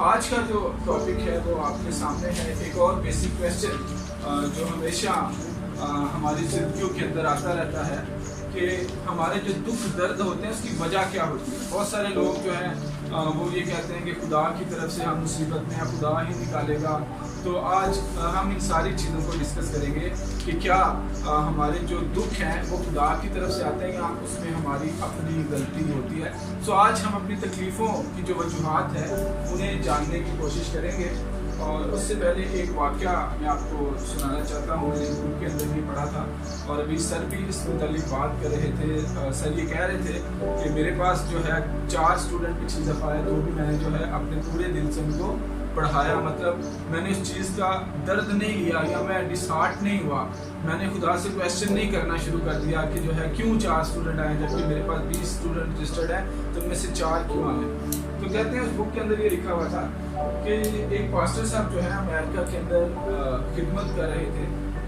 आज का जो टॉपिक है वो आपके सामने है। एक और बेसिक क्वेश्चन जो हमेशा हमारी जिंदगियों के अंदर आता रहता है कि हमारे जो दुख दर्द होते हैं उसकी वजह क्या होती है। बहुत सारे लोग जो हैं वो ये कहते हैं कि खुदा की तरफ से हम मुसीबत में हैं, खुदा ही निकालेगा। तो आज हम इन सारी चीज़ों को डिस्कस करेंगे कि क्या हमारे जो दुख हैं वो खुदा की तरफ से आते हैं या उसमें हमारी अपनी गलती होती है। सो आज हम अपनी तकलीफ़ों की जो वजूहात है उन्हें जानने की कोशिश करेंगे। और उससे पहले एक वाक़या मैं आपको सुनाना चाहता हूँ। मैंने ग्रुप के अंदर भी पढ़ा था और अभी सर भी इस मुतालिक बात कर रहे थे। सर ये कह रहे थे कि मेरे पास जो है 4 स्टूडेंट पिछली दफ़ा है, तो भी मैंने जो है अपने पूरे दिल से उनको पढ़ाया। मतलब मैंने उस चीज़ का दर्द नहीं लिया या मैं डिसहार्ट नहीं हुआ। मैंने खुदा से क्वेश्चन नहीं करना शुरू कर दिया कि जो है क्यों 4 स्टूडेंट आए जबकि मेरे पास 20 स्टूडेंट रजिस्टर्ड हैं, तो उनमें से 4 क्यों आए। तो कहते हैं उस बुक के अंदर ये लिखा हुआ था कि एक पास्टर साहब जो है अमेरिका के अंदर खिदमत कर रहे थे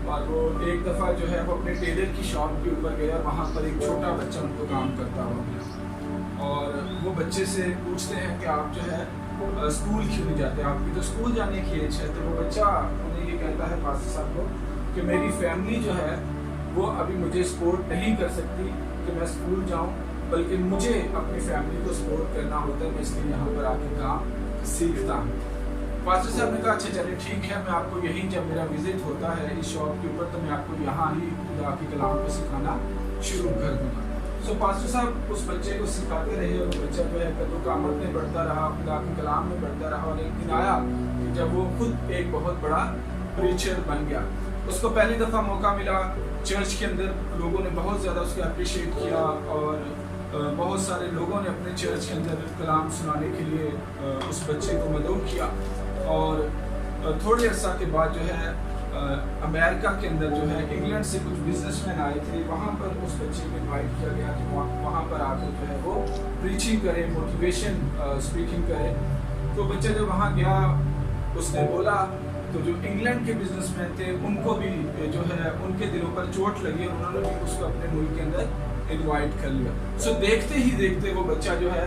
और वो एक दफ़ा जो है वो अपने टेलर की शॉप के ऊपर गए और वहाँ पर एक छोटा बच्चा उनको काम करता हुआ मिला। और वो बच्चे से पूछते हैं कि आप जो है स्कूल क्यों नहीं जाते, आपकी तो स्कूल जाने की एज है। तो वो बच्चा उन्हें ये कहता है पास्टर साहब को कि मेरी फैमिली जो है वो अभी मुझे सपोर्ट नहीं कर सकती कि मैं स्कूल जाऊँ, बल्कि मुझे अपनी फैमिली को सपोर्ट करना होता है, मैं इसलिए यहाँ पर आके काम सीखता हूँ। पास्टर साहब ने कहा अच्छा चलिए ठीक है, मैं आपको यहीं जब मेरा विजिट होता है इस शॉप के ऊपर तो मैं आपको यहाँ ही खुदा के कलाम को सिखाना शुरू कर दूँगा। सो पास्टर साहब उस बच्चे को सिखाते रहे और वो बच्चा जो है कदों कामत में बढ़ता रहा, खुदा के कलाम में बढ़ता रहा। और एक दिन आया कि जब वो खुद एक बहुत बड़ा प्रीचर बन गया। उसको पहली दफ़ा मौका मिला चर्च के अंदर, लोगों ने बहुत ज़्यादा उसको अप्रिशिएट किया और बहुत सारे लोगों ने अपने चर्च के अंदर कलाम सुनाने के लिए उस बच्चे को मदऊ किया। और थोड़े अर्सा के बाद जो है अमेरिका के अंदर जो है इंग्लैंड से कुछ बिजनेसमैन आए थे, वहाँ पर उस बच्चे को इन्वाइट किया गया कि वहाँ पर आकर जो है वो प्रीचिंग करे, मोटिवेशन स्पीकिंग करे। तो बच्चा जब वहाँ गया उसने बोला तो जो इंग्लैंड के बिजनेसमैन थे उनको भी जो है उनके दिलों पर चोट लगी और उन्होंने भी उसको अपने मुल्क के अंदर इनवाइट कर लिया। सो देखते ही देखते वो बच्चा जो है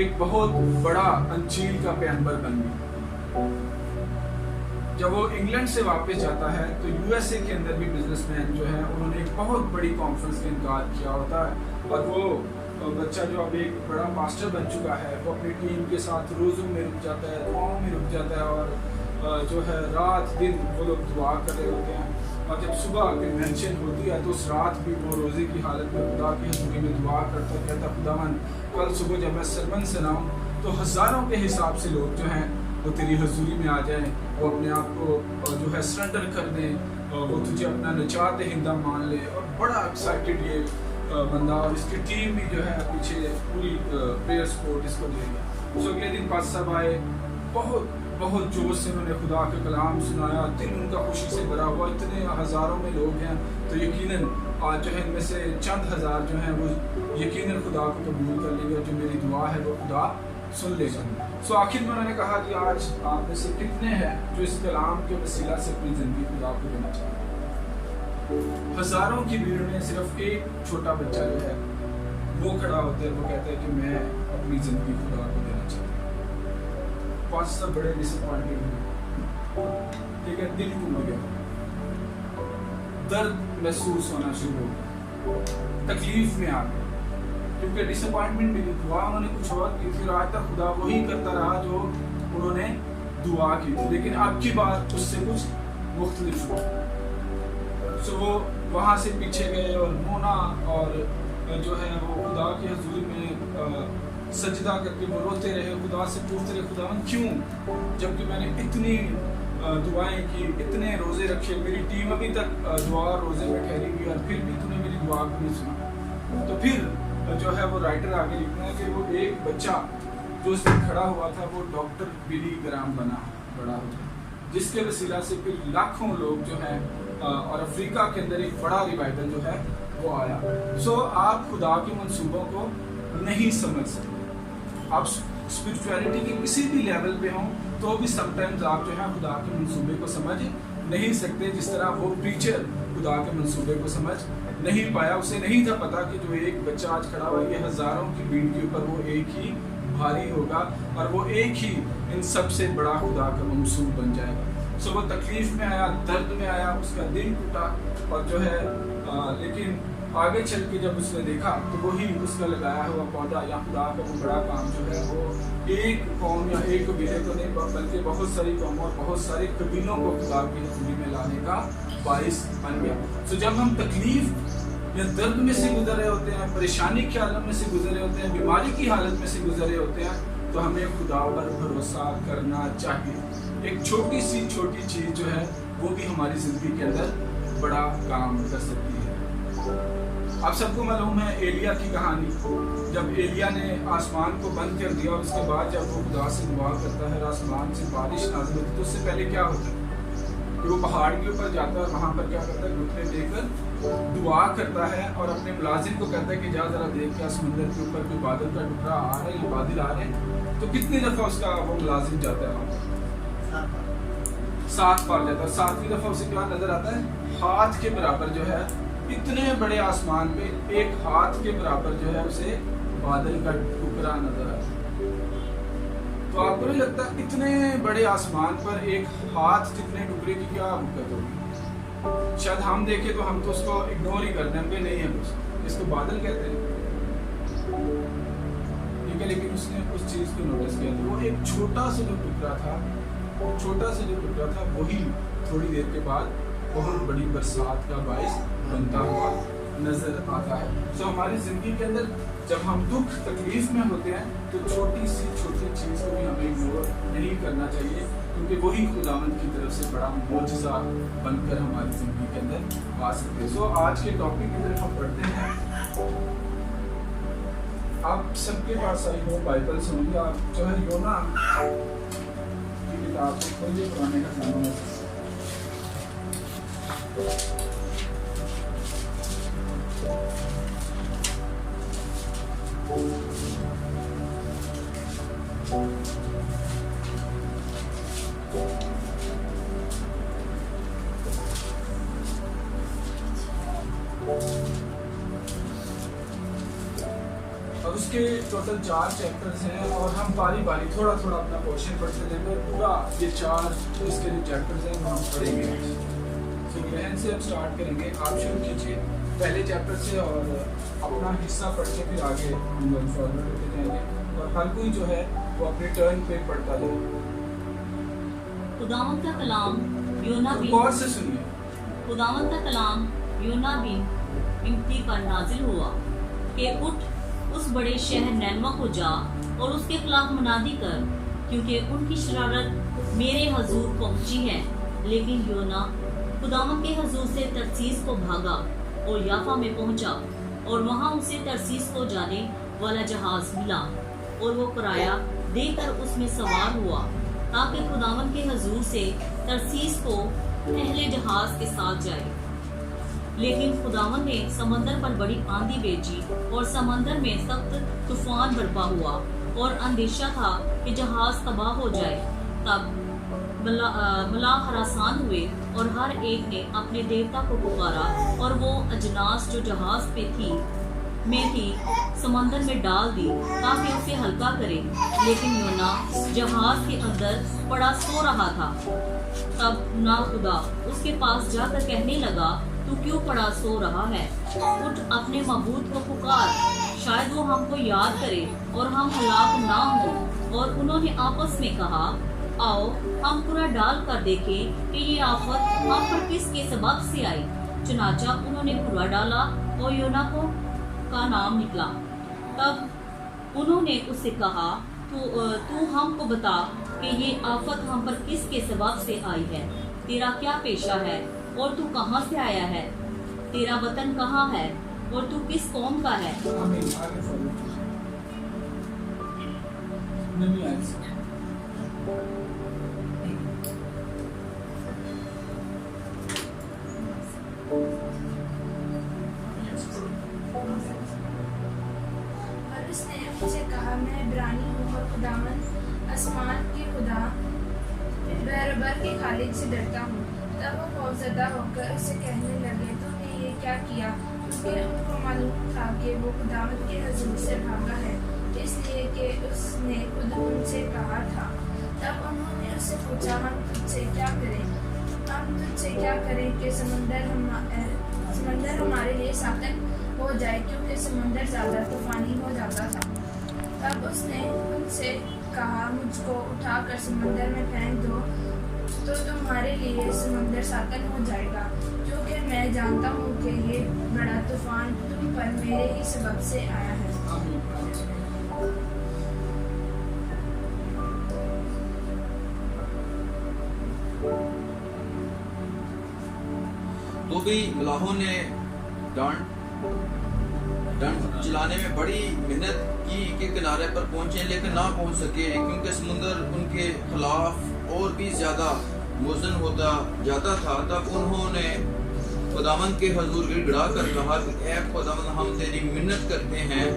एक बहुत बड़ा अंजील का पैगंबर बन गया। जब वो इंग्लैंड से वापस जाता है तो यूएसए के अंदर भी बिजनेसमैन जो है उन्होंने एक बहुत बड़ी कॉन्फ्रेंस का इनकार किया होता है और वो बच्चा जो अब एक बड़ा मास्टर बन चुका है वो अपनी टीम के साथ रोज़ों में रुक जाता है, दुआओं में रुक जाता है और जो है रात दिन वो लोग दुआ कर रहे होते हैं। और जब सुबह कन्वेंशन होती है तो उस रात भी वो रोज़े की हालत में खुदा की हज़ूरी में दुआ करता, कहता खुदावन कल सुबह जब मैं सरमन सुनाऊं तो हज़ारों के हिसाब से लोग जो हैं वो तेरी हज़ूरी में आ जाएं, वो अपने आप को जो है सरेंडर कर दें, वो तुझे अपना निजात दहिंदा मान ले। और बड़ा एक्साइटेड ये बंदा और इसकी टीम भी जो है पीछे पूरी प्रेयर सपोर्ट इसको दे रही। सो अगले दिन पास साहब आए, बहुत जोश से उन्होंने खुदा का कलाम सुनाया, दिन उनका खुशी से भरा हुआ। इतने हज़ारों में लोग हैं तो यकीनन आज जो है इनमें से चंद हज़ार जो हैं वो यकीनन खुदा को कबूल कर लेंगे और जो मेरी दुआ है वो खुदा सुन लेगा। सो आखिर में उन्होंने कहा कि आज आप में से कितने हैं जो इस कलाम के वसीला से अपनी ज़िंदगी खुदा को देना चाहते हैं। हज़ारों की भीड़ में सिर्फ एक छोटा बच्चा जो है वो खड़ा होता है, वो कहता है कि मैं अपनी ज़िंदगी खुदा को देना चाहता हूँ। पाँच सब बड़े डिसअपॉइंटेड हुए, ठीक है, दिल टूट गया, दर्द महसूस होना शुरू हो गया, तकलीफ में आ गया क्योंकि डिसअपॉइंटमेंट मिली। दुआ उन्होंने कुछ और की थी, आज तक खुदा वही करता रहा जो उन्होंने दुआ की थी, लेकिन अब की बात उससे कुछ मुख्तलिफ हुआ। सो वो वहाँ से पीछे गए और रोना और जो है वो खुदा की हज़ूरी में सजदा करके वो रोते रहे, खुदा से पूछते रहे खुदावन क्यों, जबकि मैंने इतनी दुआएं की, इतने रोज़े रखे, मेरी टीम अभी तक दुआ रोज़े में ठहरी हुई और फिर भी तूने मेरी दुआ को नहीं सुना। तो फिर जो है वो राइटर आगे लिखना है कि वो एक बच्चा जो उससे खड़ा हुआ था वो डॉक्टर बिली ग्राम बना बड़ा होता, जिसके वसीला से फिर लाखों लोग जो हैं और अफ्रीका के अंदर एक बड़ा रिवाइवल जो है वो आया। सो आप खुदा के मंसूबों को नहीं समझ सकते। आप स्पिरिचुअलिटी के किसी भी लेवल पे हों तो भी समटाइम्स आप जो है खुदा के मंसूबे को समझ नहीं सकते। जिस तरह वो प्रीचर खुदा के मंसूबे को समझ नहीं पाया, उसे नहीं था पता कि जो एक बच्चा आज खड़ा हुआ है ये हज़ारों की भीड़ के ऊपर वो एक ही بھاری ہوگا اور وہ ایک ہی ان سب سے بڑا خدا کا ممسوح بن جائے گا. سو وہ تکلیف میں آیا, درد میں آیا, اس کا دل ٹوٹا, اور جو ہے لیکن آگے چل کے جب اس نے دیکھا تو وہی اس کا لگایا ہوا پودا یا خدا کا وہ بڑا کام جو ہے وہ ایک قوم یا ایک قبیلے کو نہیں بلکہ بہت ساری قوموں اور بہت سارے قبیلوں کو خدا کی حضوری میں لانے کا باعث بن گیا. سو جب ہم تکلیف یا درد میں سے گزر رہے ہوتے ہیں, پریشانی کے عالم میں سے گزر رہے ہوتے ہیں, بیماری کی حالت میں سے گزر رہے ہوتے ہیں, تو ہمیں خدا پر بھروسہ کرنا چاہیے. ایک چھوٹی سی چھوٹی چیز جو ہے وہ بھی ہماری زندگی کے اندر بڑا کام کر سکتی ہے. آپ سب کو معلوم ہے ایلیا کی کہانی. جب ایلیا نے آسمان کو بند کر دیا اور اس کے بعد جب وہ خدا سے دعا کرتا ہے اور آسمان سے بارش نازل ہوتی ہے تو اس سے پہلے کیا ہوتا ہے کہ وہ پہاڑ کے اوپر جاتا ہے اور وہاں پر کیا کرتا ہے, گھٹنے دے کر دعا کرتا ہے اور اپنے ملازم کو کہتا ہے کہ جا ذرا دیکھ کیا سمندر کے اوپر کوئی بادل کا ٹکڑا آ رہا ہے یا بادل آ رہے ہیں. تو کتنی دفعہ اس کا وہ ملازم جاتا ہے وہاں پر 7 بار جاتا ہے. 7ویں دفعہ اسے کیا نظر آتا ہے, ہاتھ کے برابر جو ہے اتنے بڑے آسمان پہ ایک ہاتھ کے برابر جو ہے اسے بادل کا ٹکڑا نظر آتا ہے. تو آپ کو نہیں لگتا اتنے بڑے آسمان پر ایک ہاتھ جتنے ٹکڑے کی کیا حقیقت ہوگی؟ شاید ہم دیکھیں تو ہم تو اس کو اگنور ہی کرتے ہیں کہ نہیں ہے کچھ, اس کو بادل کہتے ہیں. ٹھیک ہے, لیکن اس نے اس چیز کو نوٹس کیا تو وہ ایک چھوٹا سا جو ٹکڑا تھا وہی تھوڑی دیر کے بعد بہت بڑی برسات کا باعث بنتا ہوا نظر آتا ہے. تو ہماری زندگی کے اندر جب ہم دکھ تکلیف میں ہوتے ہیں تو چھوٹی سی چھوٹی چیز کو بھی ہمیں اگنور نہیں کرنا چاہیے, کیونکہ وہی خداوند کی طرف سے بڑا معجزہ بن کر ہماری زندگی کے اندر آ سکتے ہیں. سو آج کے ٹاپک کی طرف ہم پڑھتے ہیں. آپ سب کے پاس آئی ہو بائبلس ہوں گی, آپ جو ہے یونا کی کتاب کو کھولیے پرانے خزانوں میں. اور اس کے ٹوٹل 4 چیپٹرز ہیں اور ہم باری باری تھوڑا تھوڑا اپنا پورشن پڑھتے جائیں گے. پورا یہ 4 اس کے جو چیپٹرز ہیں وہ ہم پڑھیں گے. تو بہن سے ہم سٹارٹ کریں گے. آپ شروع کیجیے پہلے چیپٹر سے اور اپنا حصہ پڑھ کے پھر آگے ہم لوگ فارورڈ ہوتے جائیں گے اور ہر کوئی جو ہے وہ اپنے ٹرن پہ پڑھتا جائے. خداوند کا کلام یونا بن غور سے سنیے. خداوند کا کلام یونا بن امتی پر نازل ہوا کہ اٹھ اس بڑے شہر نینوا کو جا اور اس کے خلاف منادی کر, کیونکہ ان کی شرارت میرے حضور پہنچی ہے. لیکن یونا خداوند کے حضور سے ترسیس کو بھاگا اور یافا میں پہنچا اور وہاں اسے ترسیس کو جانے والا جہاز ملا اور وہ کرایہ دے کر اس میں سوار ہوا تاکہ خداوند کے حضور سے ترسیس کو اہل جہاز کے ساتھ جائے. لیکن خداوند نے سمندر پر بڑی آندھی بھیجی اور سمندر میں سخت طوفان برپا ہوا اور اندیشہ تھا کہ جہاز تباہ ہو جائے. تب ملاح ہراسان ہوئے اور ہر ایک نے اپنے دیوتا کو پکارا اور وہ اجناس جو جہاز پہ تھی سمندر میں ڈال دی تاکہ اسے ہلکا کرے. لیکن یونا جہاز کے اندر پڑا سو رہا تھا. تب ناخدا اس کے پاس جا کر کہنے لگا, تو کیوں پڑا سو رہا ہے؟ اٹھ اپنے معبود کو پکار, شاید وہ ہم کو یاد کرے اور ہم ہلاک نہ ہوں. اور انہوں نے آپس میں کہا, آؤ ہم پورا ڈال کر دیکھیں کہ یہ آفت ہم پر کس کے سبب سے آئی. چنانچہ انہوں نے پورا ڈالا اور یونا کا نام نکلا. تب انہوں نے اس سے کہا, تو ہم کو بتا کہ یہ آفت ہم پر کس کے سبب سے آئی ہے. تیرا کیا پیشہ ہے اور تو کہاں سے آیا ہے؟ تیرا وطن کہاں ہے اور تو کس قوم کا ہے؟ اور اس نے مجھ سے کہا, میں عبرانی ہوں اور خداوند آسمان کے خدا بہر کے خالق سے ڈرتا ہوں. تب وہ خوفزدہ ہو کر اسے کہنے لگے, تو نے یہ کیا کیا؟ کیونکہ ان کو معلوم تھا کہ وہ خداوند کے حضور سے بھاگا ہے. इसलिए कि उसने खुद उनसे कहा था। तब उन्होंने उससे पूछा, हम तुझसे क्या करें कि समंदर हमारे लिए साकन हो जाए, क्योंकि समंदर ज़्यादा तूफानी हो जाता था। तब उसने उनसे कहा, मुझको उठाकर समंदर में फेंक दो तो तुम्हारे लिए समंदर साकन हो जाएगा, क्योंकि मैं जानता हूँ कि ये बड़ा तूफान तुम पर मेरे ही सबब से आया है। तो भी मलाहों ने डांट चलाने में बड़ी मेहनत की कि किनारे पर पहुंचे, लेकिन ना पहुंच सके, क्योंकि समुंदर उनके खिलाफ और भी ज्यादा मुज़न होता जाता था। तब उन्होंने खुदावंद के हुजूर गिड़गिड़ा कर कहा कि ऐ खुदावंद, हम तेरी मिन्नत करते हैं,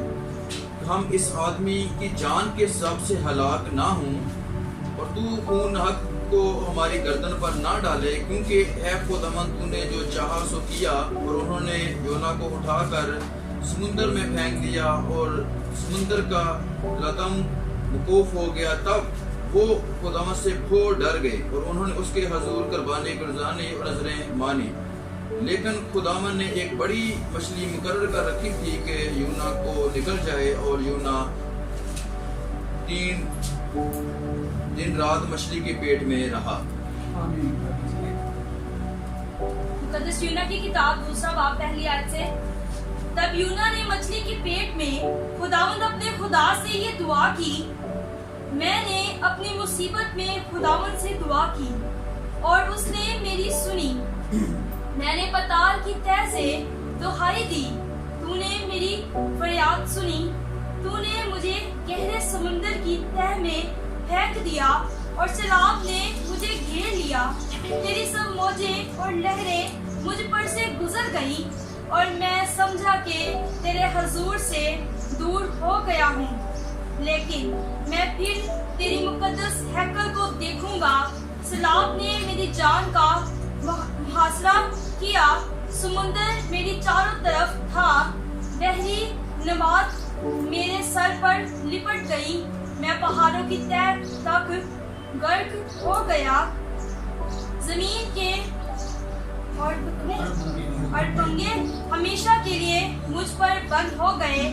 हम इस आदमी की जान के हिसाब से हलाक ना हों और तू खून हक को हमारी गर्दन पर ना डाले, क्योंकि ऐ खुदावंद तूने जो चाहा सो किया। और उन्होंने योना को उठाकर समुंदर में फेंक दिया और समुंदर का लतम वकूफ हो गया। तब वो खुदावंद से बहुत डर गए और उन्होंने उसके हुजूर कुर्बानी गुज़ारनी और नजरें मानी। लेकिन खुदावंद ने एक बड़ी मछली मुकर्रर कर रखी थी कि यूना को निकल जाए, और यूना 3 दिन रात मछली के पेट में रहा। मुकद्दस यूना की किताब 2 बाब पहली आयत से। तब यूना ने मछली के पेट में खुदावंद अपने खुदा से ये दुआ की, मैंने अपनी मुसीबत में खुदावंद से दुआ की और उसने मेरी सुनी। मैंने पताल की तह से दुहाई दी, तूने मेरी फरियाद सुनी। तूने मुझे गहरे समुंदर की तह में फेंक दिया और सैलाब ने मुझे घेर लिया। तेरी सब मौजें और लहरें मुझ पर से गुजर गईं और मैं समझा कि तेरे हुजूर से दूर हो गया हूँ। लेकिन मैं फिर तेरी मुकद्दस हैकल को देखूंगा। सैलाब ने मेरी जान का मुहासरा किया, समुंदर मेरी चारों तरफ था, बहरी नमात मेरे सर पर लिपट गई, मैं पहाड़ों की तह तक गर्क हो गया, जमीन के अड़पंगे हमेशा के लिए मुझ पर बंद हो गए।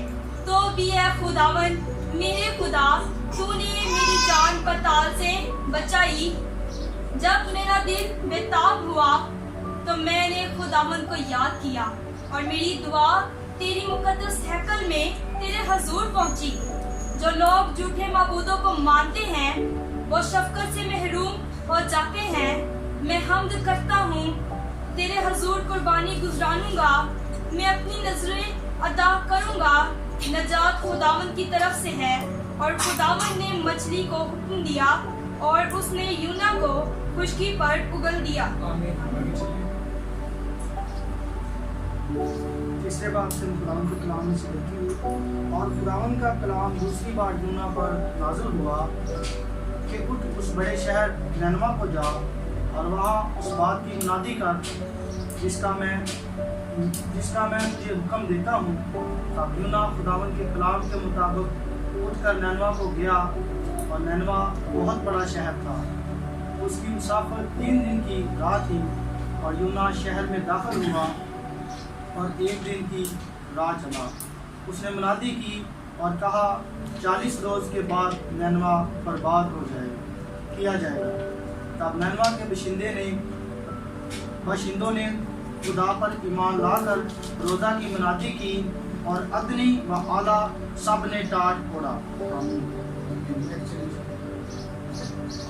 तो भी है खुदावंद मेरे खुदा, तूने मेरी जान पताल से बचाई। जब मेरा दिल बेताब हुआ तो मैंने खुदावंद को याद किया और मेरी दुआ तेरी मुकद्दस हैकल में तेरे हुजूर पहुंची। जो लोग झूठे माबूदों को मानते हैं वो शफकत से महरूम हो जाते हैं। मैं हम्द करता हूँ, तेरे हुजूर कुर्बानी गुज़रानूंगा, मैं अपनी नजरें अदा करूंगा। नजात खुदावंद की तरफ से है। और खुदावंद ने मछली को हुक्म दिया और उसने यूना को खुशकी पर उगल दिया। तीसरे बाब से खुदावंद के कलाम में से लिखी हुई, और खुदावंद का कलाम दूसरी बार यूना पर नाज़िल हुआ कि उठ उस बड़े शहर निनवा को जा और वहाँ उस बात की मुनादी कर जिसका मैं तुझे हुक्म देता हूँ। तब यूना खुदावंद के कलाम के मुताबिक उठकर निनवा को गया, और निनवा बहुत बड़ा शहर था। उसकी मुसाफत 3 दिन की राह थी, और यूना शहर में दाखिल हुआ और 1 दिन की राह चला। उसने मुनादी की और कहा, 40 रोज़ के बाद निनवा बर्बाद किया जाएगा। तब निनवा के बाशिंदों ने खुदा पर ईमान लाकर रोज़ा की मुनादी की, और अदनी व आला सब ने टाट फोड़ा।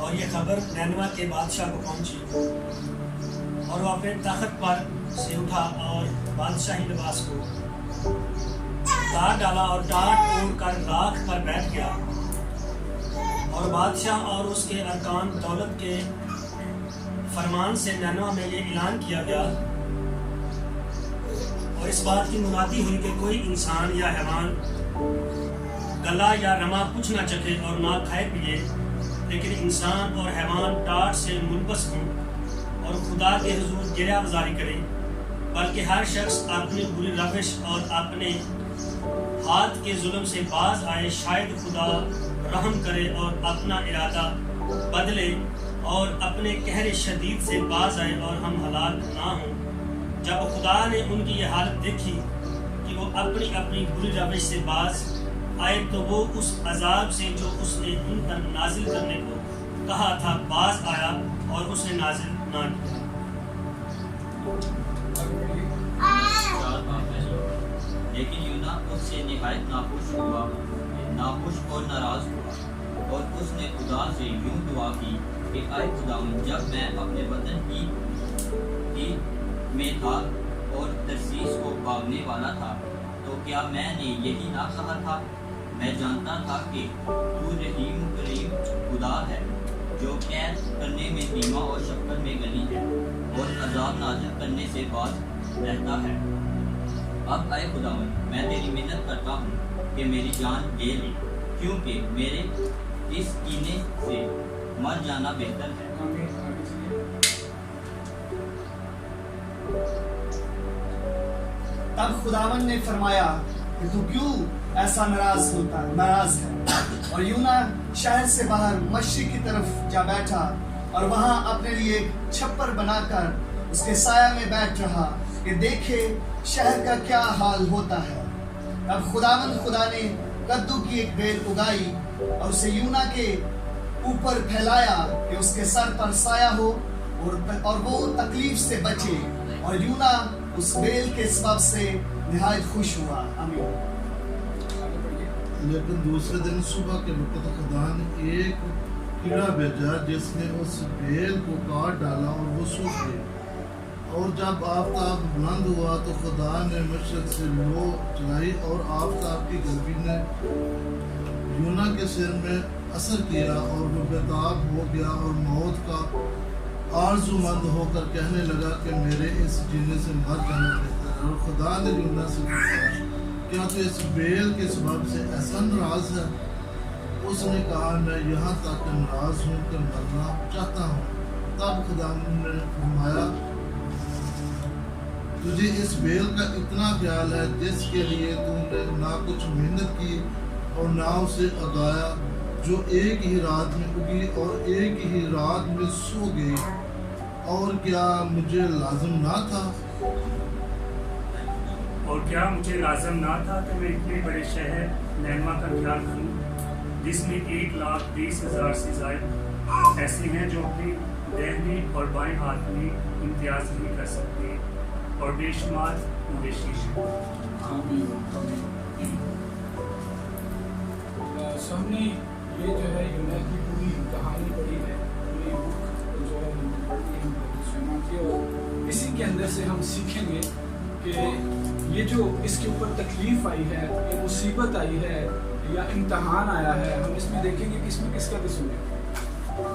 और ये खबर निनवा के बादशाह को पहुंची, और वो अपने तख्त पर से उठा और बादशाही लिबास को उतार डाला और टाट ओढ़ कर राख पर बैठ गया। और बादशाह और उसके अरकान दौलत के फरमान से निनवा में ये ऐलान किया गया और इस बात की मुनादी हुई कि कोई इंसान या हैवान गला या रमा कुछ ना चखे और ना खाए पिए, लेकिन इंसान और हैवान टाट से मुलबस हों और खुदा के हुजूर गिरा गुजारी करें, बल्कि हर शख्स अपनी बुरी रविश और अपने عاد کے ظلم سے باز آئے، شاید خدا رحم کرے اور اپنا ارادہ بدلے اور اپنے قہر شدید سے باز آئے اور ہم ہلاک نہ ہوں۔ جب خدا نے ان کی یہ حالت دیکھی کہ وہ اپنی اپنی بری روش سے باز آئے تو وہ اس عذاب سے جو اس نے ان پر نازل کرنے کو کہا تھا باز آیا اور اس نے نازل نہ کیا۔ لیکن یونا اس سے نہایت ناخوش اور ناراض ہوا، اور اس نے خدا سے یوں دعا کی کہ اے خداوند، جب میں اپنے وطن کی میں تھا اور ترسیس کو بھاگنے والا تھا تو کیا میں نے یہی نہ کہا تھا؟ میں جانتا تھا کہ تو رحیم کریم خدا ہے، جو قید کرنے میں دھیما اور شفقت میں غنی ہے اور عذاب نازل کرنے سے باز رہتا ہے۔ اب اے خداوند، میں تیری منت کرتا ہوں کہ میری جان لے لے، کیونکہ میرے اس کینے سے مر جانا بہتر ہے۔ تب خداوند نے فرمایا کہ تو کیوں ایسا ناراض ہے؟ اور یونا شہر سے باہر مشرق کی طرف جا بیٹھا اور وہاں اپنے لیے ایک چھپر بنا کر اس کے سایہ میں بیٹھ رہا کہ دیکھے شہر کا کیا حال ہوتا ہے۔ تب خدا نے کدو کی ایک بیل اگائی اور اسے یونا کے اوپر پھیلایا کہ اس کے سر پر سایہ ہو اور وہ تکلیف سے بچے، اور یونا اس بیل کے سبب سے نہایت خوش ہوا۔ آمین۔ لیکن دوسرے دن صبح کے وقت خدا نے ایک کیڑا بھیجا جس نے اس بیل کو کاٹ ڈالا اور وہ سوکھ گئی، اور جب آفتاب بلند ہوا تو خدا نے مشرق سے لو چلائی اور آفتاب کی گرمی نے یونا کے سر میں اثر کیا اور وہ بیتاب ہو گیا اور موت کا آرزو مند ہو کر کہنے لگا کہ میرے اس جینے سے مر جانا بہتر ہے۔ اور خدا نے یونا سے پوچھا کیا تو اس بیل کے سبب سے ایسا ناراض ہے؟ اس نے کہا میں یہاں تک ناراض ہوں کہ مرنا چاہتا ہوں۔ تب خدا نے فرمایا تجھے اس بیل کا اتنا خیال ہے جس کے لیے تم نے نہ کچھ محنت کی اور نہ اسے اگایا، جو ایک ہی رات میں اگی اور ایک ہی رات میں سو گئی، اور کیا مجھے لازم نہ تھا کہ میں اتنے بڑے شہر نینوا کا خیال کروں جس میں 1,20,000 سے زائد ایسے ہیں جو اپنی دہنی اور بائیں ہاتھ میں امتیاز نہیں کر سکتے اور بے شمار مویشی ہیں۔ ہم نے یہ جو ہے یونا کی پوری کہانی پڑھی ہے، پوری بک جو ہے ہم نے پڑھی ہے یونا کی، اور اسی کے اندر سے ہم سیکھیں گے کہ یہ جو اس کے اوپر تکلیف آئی ہے، یہ مصیبت آئی ہے یا امتحان آیا ہے، ہم اس میں دیکھیں گے کہ اس میں کس کا قصور ہے۔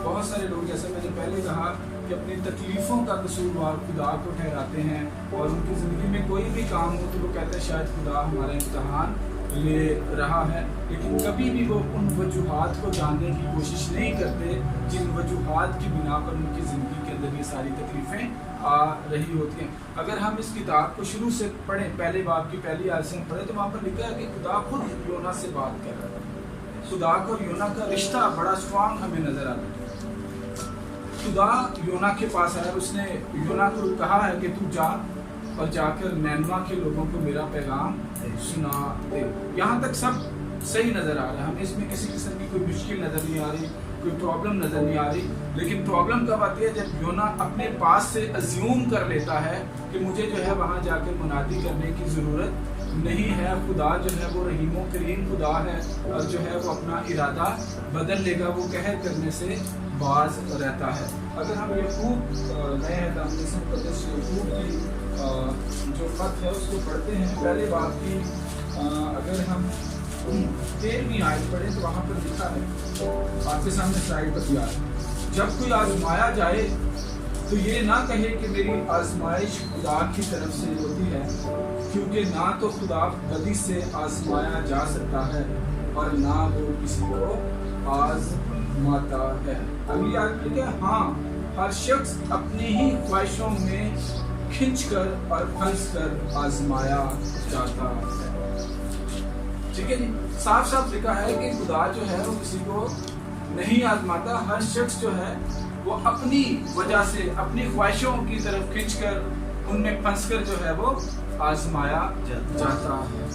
بہت سارے لوگ جیسے میں نے پہلے کہا کہ اپنی تکلیفوں کا قصوروار خدا کو ٹھہراتے ہیں، اور ان کی زندگی میں کوئی بھی کام ہو تو وہ کہتے ہیں شاید خدا ہمارا امتحان لے رہا ہے، لیکن کبھی بھی وہ ان وجوہات کو جاننے کی کوشش نہیں کرتے جن وجوہات کی بنا پر ان کی زندگی کے اندر یہ ساری تکلیفیں آ رہی ہوتی ہیں۔ اگر ہم اس کتاب کو شروع سے پڑھیں، پہلے باب کی پہلی آیت سے پڑھیں تو وہاں پر لکھا ہے کہ خدا خود یونا سے بات کر رہا ہے۔ خدا کو اور یونا کا رشتہ بڑا اسٹرانگ ہمیں نظر آتا ہے۔ خدا یونا کے پاس آیا، اس نے یونا کو کہا ہے کہ تو جا اور جا کر نینوا کے لوگوں کو میرا پیغام سنا دے۔ یہاں تک سب صحیح نظر آ رہا ہے، ہمیں اس میں کسی قسم کی کوئی مشکل نظر نہیں آ رہی، کوئی پرابلم نظر نہیں آ رہی، لیکن پرابلم کب آتی ہے جب یونا اپنے پاس سے ازیوم کر لیتا ہے کہ مجھے جو ہے وہاں جا کر منادی کرنے کی ضرورت نہیں ہے، خدا جو ہے وہ رحیم و کریم خدا ہے اور جو ہے وہ اپنا ارادہ بدل لے گا، وہ قہر کرنے سے باز رہتا ہے۔ اگر ہم یعقوب نئے مقدس یعقوب کی جو خط ہے اس کو پڑھتے ہیں، پہلے باب کی اگر ہم 13ویں آیت پڑھیں تو وہاں پر لکھا ہے، آپ کے سامنے سلائیڈ پر دیا ہے، جب کوئی آزمایا جائے تو یہ نہ کہے کہ میری آزمائش خدا کی طرف سے ہوتی ہے، کیونکہ نہ تو خدا بدی سے آزمایا جا سکتا ہے اور نہ وہ کسی کو آزماتا ہے۔ اگلی آیت لکھا ہے، ہاں ہر شخص اپنی ہی خواہشوں میں کھنچ کر اور پھنس کر آزمایا جاتا ہے۔ ठीक है जी। साफ साफ लिखा है कि खुदा जो है वो किसी को नहीं आजमाता, हर शख्स जो है वो अपनी वजह से अपनी ख्वाहिशों की तरफ खींचकर उनमें फंसकर जो है वो आजमाया जाता है।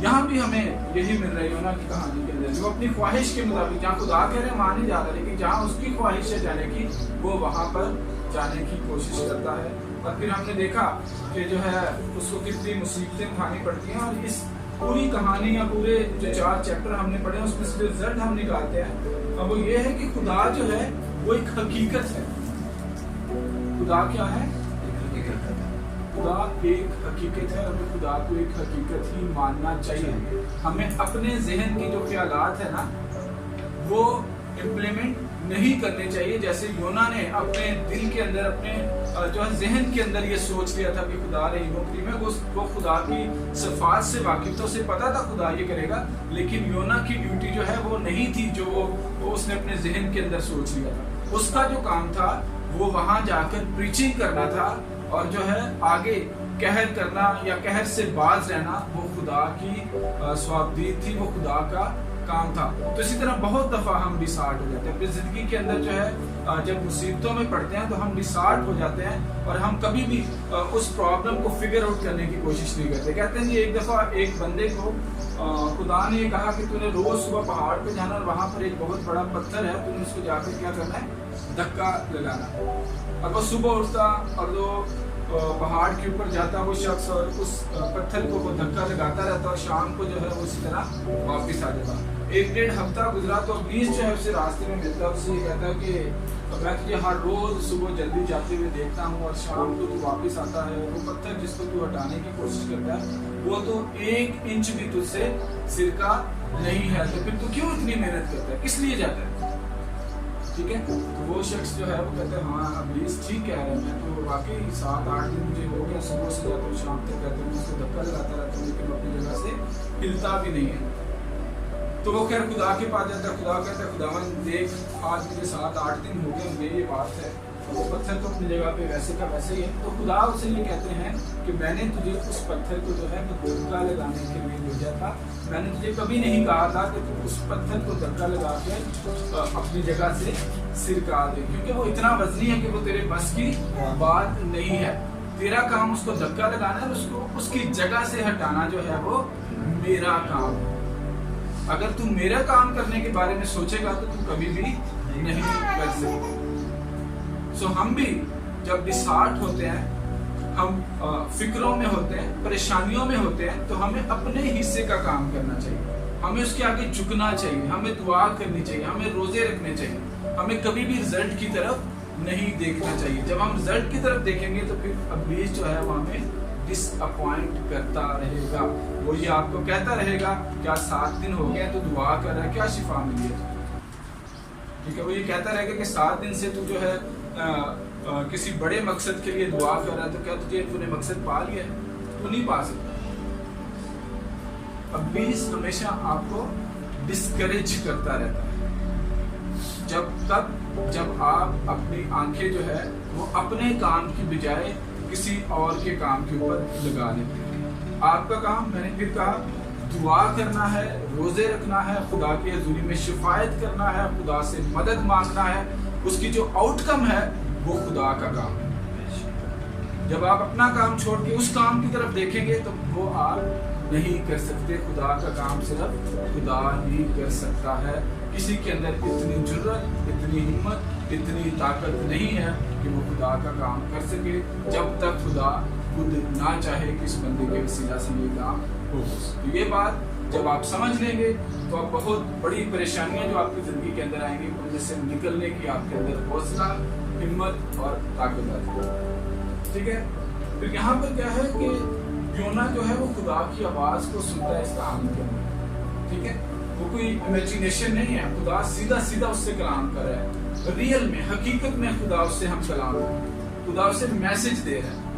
यहाँ भी हमें यही मिल रही है योना की कहानी के अंदर, जो अपनी ख्वाहिश के मुताबिक, जहाँ खुदा कह रहे हैं वहाँ नहीं जाता, लेकिन जहाँ उसकी ख्वाहिश है जाने की वो वहाँ पर जाने की कोशिश करता है। और फिर हमने देखा कि जो है उसको कितनी मुसीबतें उठानी पड़ती हैं। और इस पूरी कहानी या पूरे जो 4 चैप्टर हमने पढ़े हैं उसमें से जो रिजल्ट हम निकालते हैं वो ये है कि खुदा जो है वो एक हकीकत है। खुदा क्या है? खुदा एक हकीकत है। हमें खुदा को एक हकीकत ही मानना चाहिए। हमें अपने जहन की जो ख्यालात है ना वो इम्प्लीमेंट नहीं करने चाहिए। जैसे योना ने अपने दिल के अंदर, अपने जो है जहन के अंदर ये सोच लिया था कि खुदा रही नौकरी में, वो खुदा की सिफात से वाकिफ था, उसे पता था खुदा ये करेगा, लेकिन योना की ड्यूटी जो है वो नहीं थी जो वो उसने अपने जहन के अंदर सोच लिया था। उसका जो काम था वो वहां जाकर प्रीचिंग करना था और जो है आगे कहर करना या कहर से बाज रहना वो खुदा की स्वाबदीद थी, वो खुदा का काम था। तो इसी तरह बहुत दफा हम डिसार्ट हो जाते हैं अपनी जिंदगी के अंदर, जो है जब मुसीबतों में पड़ते हैं तो हम डिसार्ट हो जाते हैं और हम कभी भी उस प्रॉब्लम को फिगर आउट करने की कोशिश नहीं करते। कहते हैं कि एक दफा एक बंदे को खुदा ने कहा कि तूने रोज सुबह पहाड़ पे जाना और वहां पर एक बहुत बड़ा पत्थर है, तूने उसको जाकर क्या करना है? धक्का लगाना। और वो सुबह उठता और वो पहाड़ के ऊपर जाता वो शख्स और उस पत्थर को वो धक्का लगाता रहता और शाम को जो है वो इसी तरह वापस आ जाता। 1-1.5 हफ्ता गुजरा तो इब्लीस जो है उसे रास्ते में मिलता, उससे कहता है कि मैं तुझे हर रोज सुबह जल्दी जाते हुए देखता हूँ और शाम को तू वापस आता है। वो पत्थर जिसको तू हटाने की कोशिश करता है वो तो 1 इंच भी तुझसे सिर का नहीं है, तो फिर तू क्यों इतनी मेहनत करता है, किस लिए जाता है? ठीक है, तो वो शख्स जो है वो कहते हैं हाँ इब्लीस ठीक कह रहे हैं, मैं तो वाकई 7-8 दिन मुझे हो गया, सुबह से जाता हूँ शाम तक कहते हैं उसको धक्का लगाता रहता हूँ लेकिन अपनी जगह से हिलता भी नहीं है। तो वो खैर खुदा के पास जाता है। खुदा कहता है खुदावन देख आज मुझे 7-8 दिन हो गए मुझे ये बात है, वो पत्थर तो अपनी जगह पे वैसे का वैसे ही है। तो खुदा उसे ये कहते हैं कि मैंने तुझे उस पत्थर को जो है धक्का लगाने के लिए भेजा था, मैंने तुझे कभी नहीं कहा था कि तू उस पत्थर को धक्का लगा के अपनी जगह से सिर काट दे, क्योंकि वो इतना वजनी है कि वो तेरे बस की बात नहीं है। तेरा काम उसको धक्का लगाना है, उसको उसकी जगह से हटाना जो है वो मेरा काम है। अगर तू मेरा काम करने के बारे में सोचेगा तो तू कभी भी नहीं कर सकता। सो हम भी जब डिसहार्ट होते हैं, हम फिक्रों में होते हैं, परेशानियों में होते हैं, तो हमें अपने हिस्से का काम करना चाहिए, हमें उसके आगे झुकना चाहिए, हमें दुआ करनी चाहिए, हमें रोजे रखने चाहिए, हमें कभी भी रिजल्ट की तरफ नहीं देखना चाहिए। जब हम रिजल्ट की तरफ देखेंगे तो फिर इब्लीस जो है वो हमें डिसअपॉइंट करता रहेगा। वो ये आपको कहता रहेगा क्या 7 दिन हो गए तो दुआ कर रहा है, क्या शिफा मिली है? ठीक है, वो ये कहता रहेगा कि 7 दिन से तू जो है किसी बड़े मकसद के लिए दुआ कर रहा है, तो क्या तूने मकसद पा लिया है? तू नहीं पा सकता। इब्लीस हमेशा आपको डिस्करेज करता रहता है जब आप अपनी आंखें जो है वो अपने काम की बजाय किसी और के काम के ऊपर लगा लेते हैं। आपका काम, मैंने फिर कहा, दुआ करना है, रोजे रखना है, खुदा की हजूरी में शिफायत करना है, खुदा से मदद मांगना है, उसकी जो आउटकम है वो खुदा का काम है। जब आप अपना काम छोड़ के उस काम की तरफ देखेंगे तो वो आप नहीं कर सकते। खुदा का काम सिर्फ खुदा ही कर सकता है। किसी के अंदर इतनी जुर्रत, इतनी हिम्मत, इतनी ताकत नहीं है कि वो खुदा का काम कर सके जब तक खुदा खुद ना चाहे कि इस बंदे के वसीला से ये काम हो। तो ये बात जब आप समझ लेंगे तो आप बहुत बड़ी परेशानियां जो आपकी जिंदगी के अंदर आएंगी उनमें से निकलने की आपके अंदर हौसला, हिम्मत और ताकत आती है। ठीक है, फिर यहाँ पर क्या है कि योना जो है वो खुदा की आवाज को सुनता है इस कहानी के अंदर। ठीक है, वो कोई इमेजिनेशन नहीं है, खुदा सीधा सीधा उससे कलाम कर रहा है। रियल में, हकीकत में खुदा उससे हम कलाम कर रहे हैं, खुदा उससे मैसेज दे रहा है।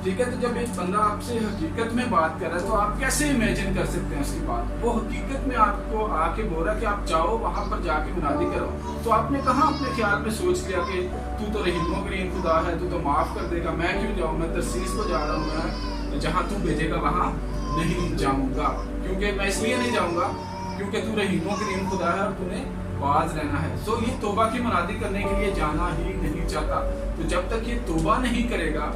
ठीक है, तो जब एक बंदा आपसे हकीकत में बात कर रहा है तो आप कैसे इमेजिन कर सकते हैं उसकी बात? वो हकीकत में आपको आके बोल रहा है कि आप जाओ वहां पर जाके मुनादी करो, तो आपने कहाँ अपने ख्याल में सोच लिया कि तू तो रहीमो करीम खुदा है, तू तो माफ कर देगा, मैं क्यों जाऊँ, मैं तरसीस को जा रहा हूँ, मैं जहाँ तू भेजेगा वहाँ नहीं जाऊंगा। क्योंकि मैं इसलिए नहीं जाऊंगा क्योंकि तू रहीमों करीम खुदा है और तूने बाज रहना है। सो ये तौबा की मुनादी करने के लिए जाना ही नहीं चाहता। तो जब तक ये तौबा नहीं करेगा,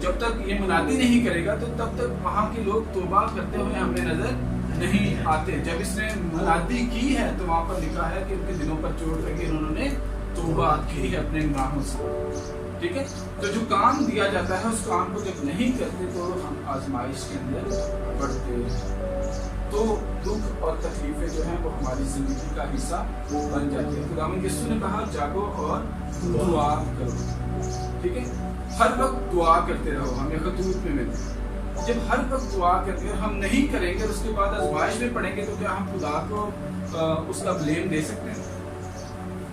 जब तक ये मुनादी नहीं करेगा, तो तब तक वहाँ के लोग तौबा करते हुए हमें नजर नहीं आते। जब इसने मुनादी की है तो वहाँ पर लिखा है कि उनके दिलों पर चोट लगी, उन्होंने तौबा की है अपने गुनाहों से। ठीक है, तो जो काम दिया जाता है उस काम को जब नहीं करते तो हम आजमाइश के अंदर पड़ते हैं। तो दुख और तकलीफें जो हैं वो हमारी जिंदगी का हिस्सा बन जाती है। खुदावंद यीशु ने कहा जागो और दुआ करो। ठीक है, हर वक्त दुआ करते रहो। हमें खतूत में मिलता है जब हर वक्त दुआ करते हैं, हम नहीं करेंगे और उसके बाद आजमाइश में पड़ेंगे तो क्या हम खुदा को उसका ब्लेम दे सकते हैं?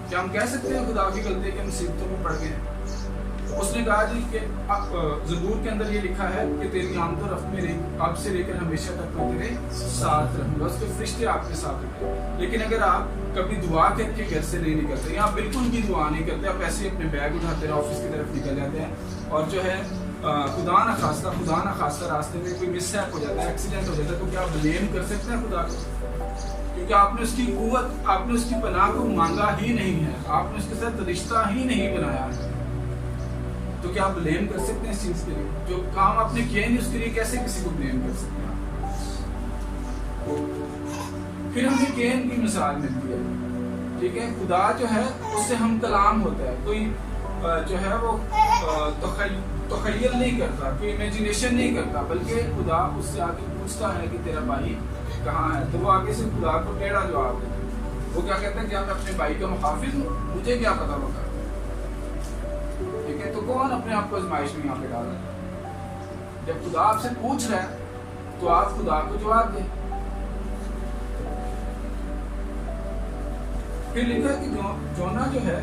क्या हम कह सकते हैं खुदा की गलती के मुसीबतों में पड़ गए? उसने कहा जी कि ज़बूर के अंदर ये लिखा है कि तेरी आमद और मेरे अब से लेकर हमेशा तक मैं तेरे साथ रहूंगा, उसके फरिश्ते आपके साथ होंगे। लेकिन अगर आप कभी दुआ करके घर से नहीं निकलते या आप बिल्कुल भी दुआ नहीं करते, आप ऐसे ही अपने बैग उठाते हैं ऑफिस की तरफ निकल जाते हैं और जो है खुदा ना खास्ता रास्ते में कोई मिसहैप हो जाता है, एक्सीडेंट हो जाता है, तो क्या आप ब्लेम कर सकते हैं खुदा को? क्योंकि आपने उसकी कुव्वत, आपने उसकी पनाह को मांगा ही नहीं है, आपने उसके साथ रिश्ता ही नहीं बनाया है। तो क्या आप ब्लेम कर सकते हैं इस चीज के लिए? जो काम आपने किया नहीं उसके लिए कैसे किसी को ब्लेम कर सकते हैं? फिर हमें केन की मिसाल मिलती है। ठीक है, खुदा जो है उससे हम कलाम होता है। कोई जो है वो तखय्युल नहीं करता, कोई इमेजिनेशन नहीं करता, बल्कि खुदा उससे आके पूछता है कि तेरा भाई कहाँ है, तो वो आगे से खुदा को टेढ़ा जवाब देता है। वो क्या कहता है कि मैं अपने भाई का मुहाफिज हूँ, मुझे क्या पता होगा? ठीक है, तो कौन अपने आप को आजमाइश में यहाँ पे डाल रहा है? जब खुदा आपसे पूछ रहा है तो आप खुदा को जवाब दें। फिर लिखा है कि जोना जो है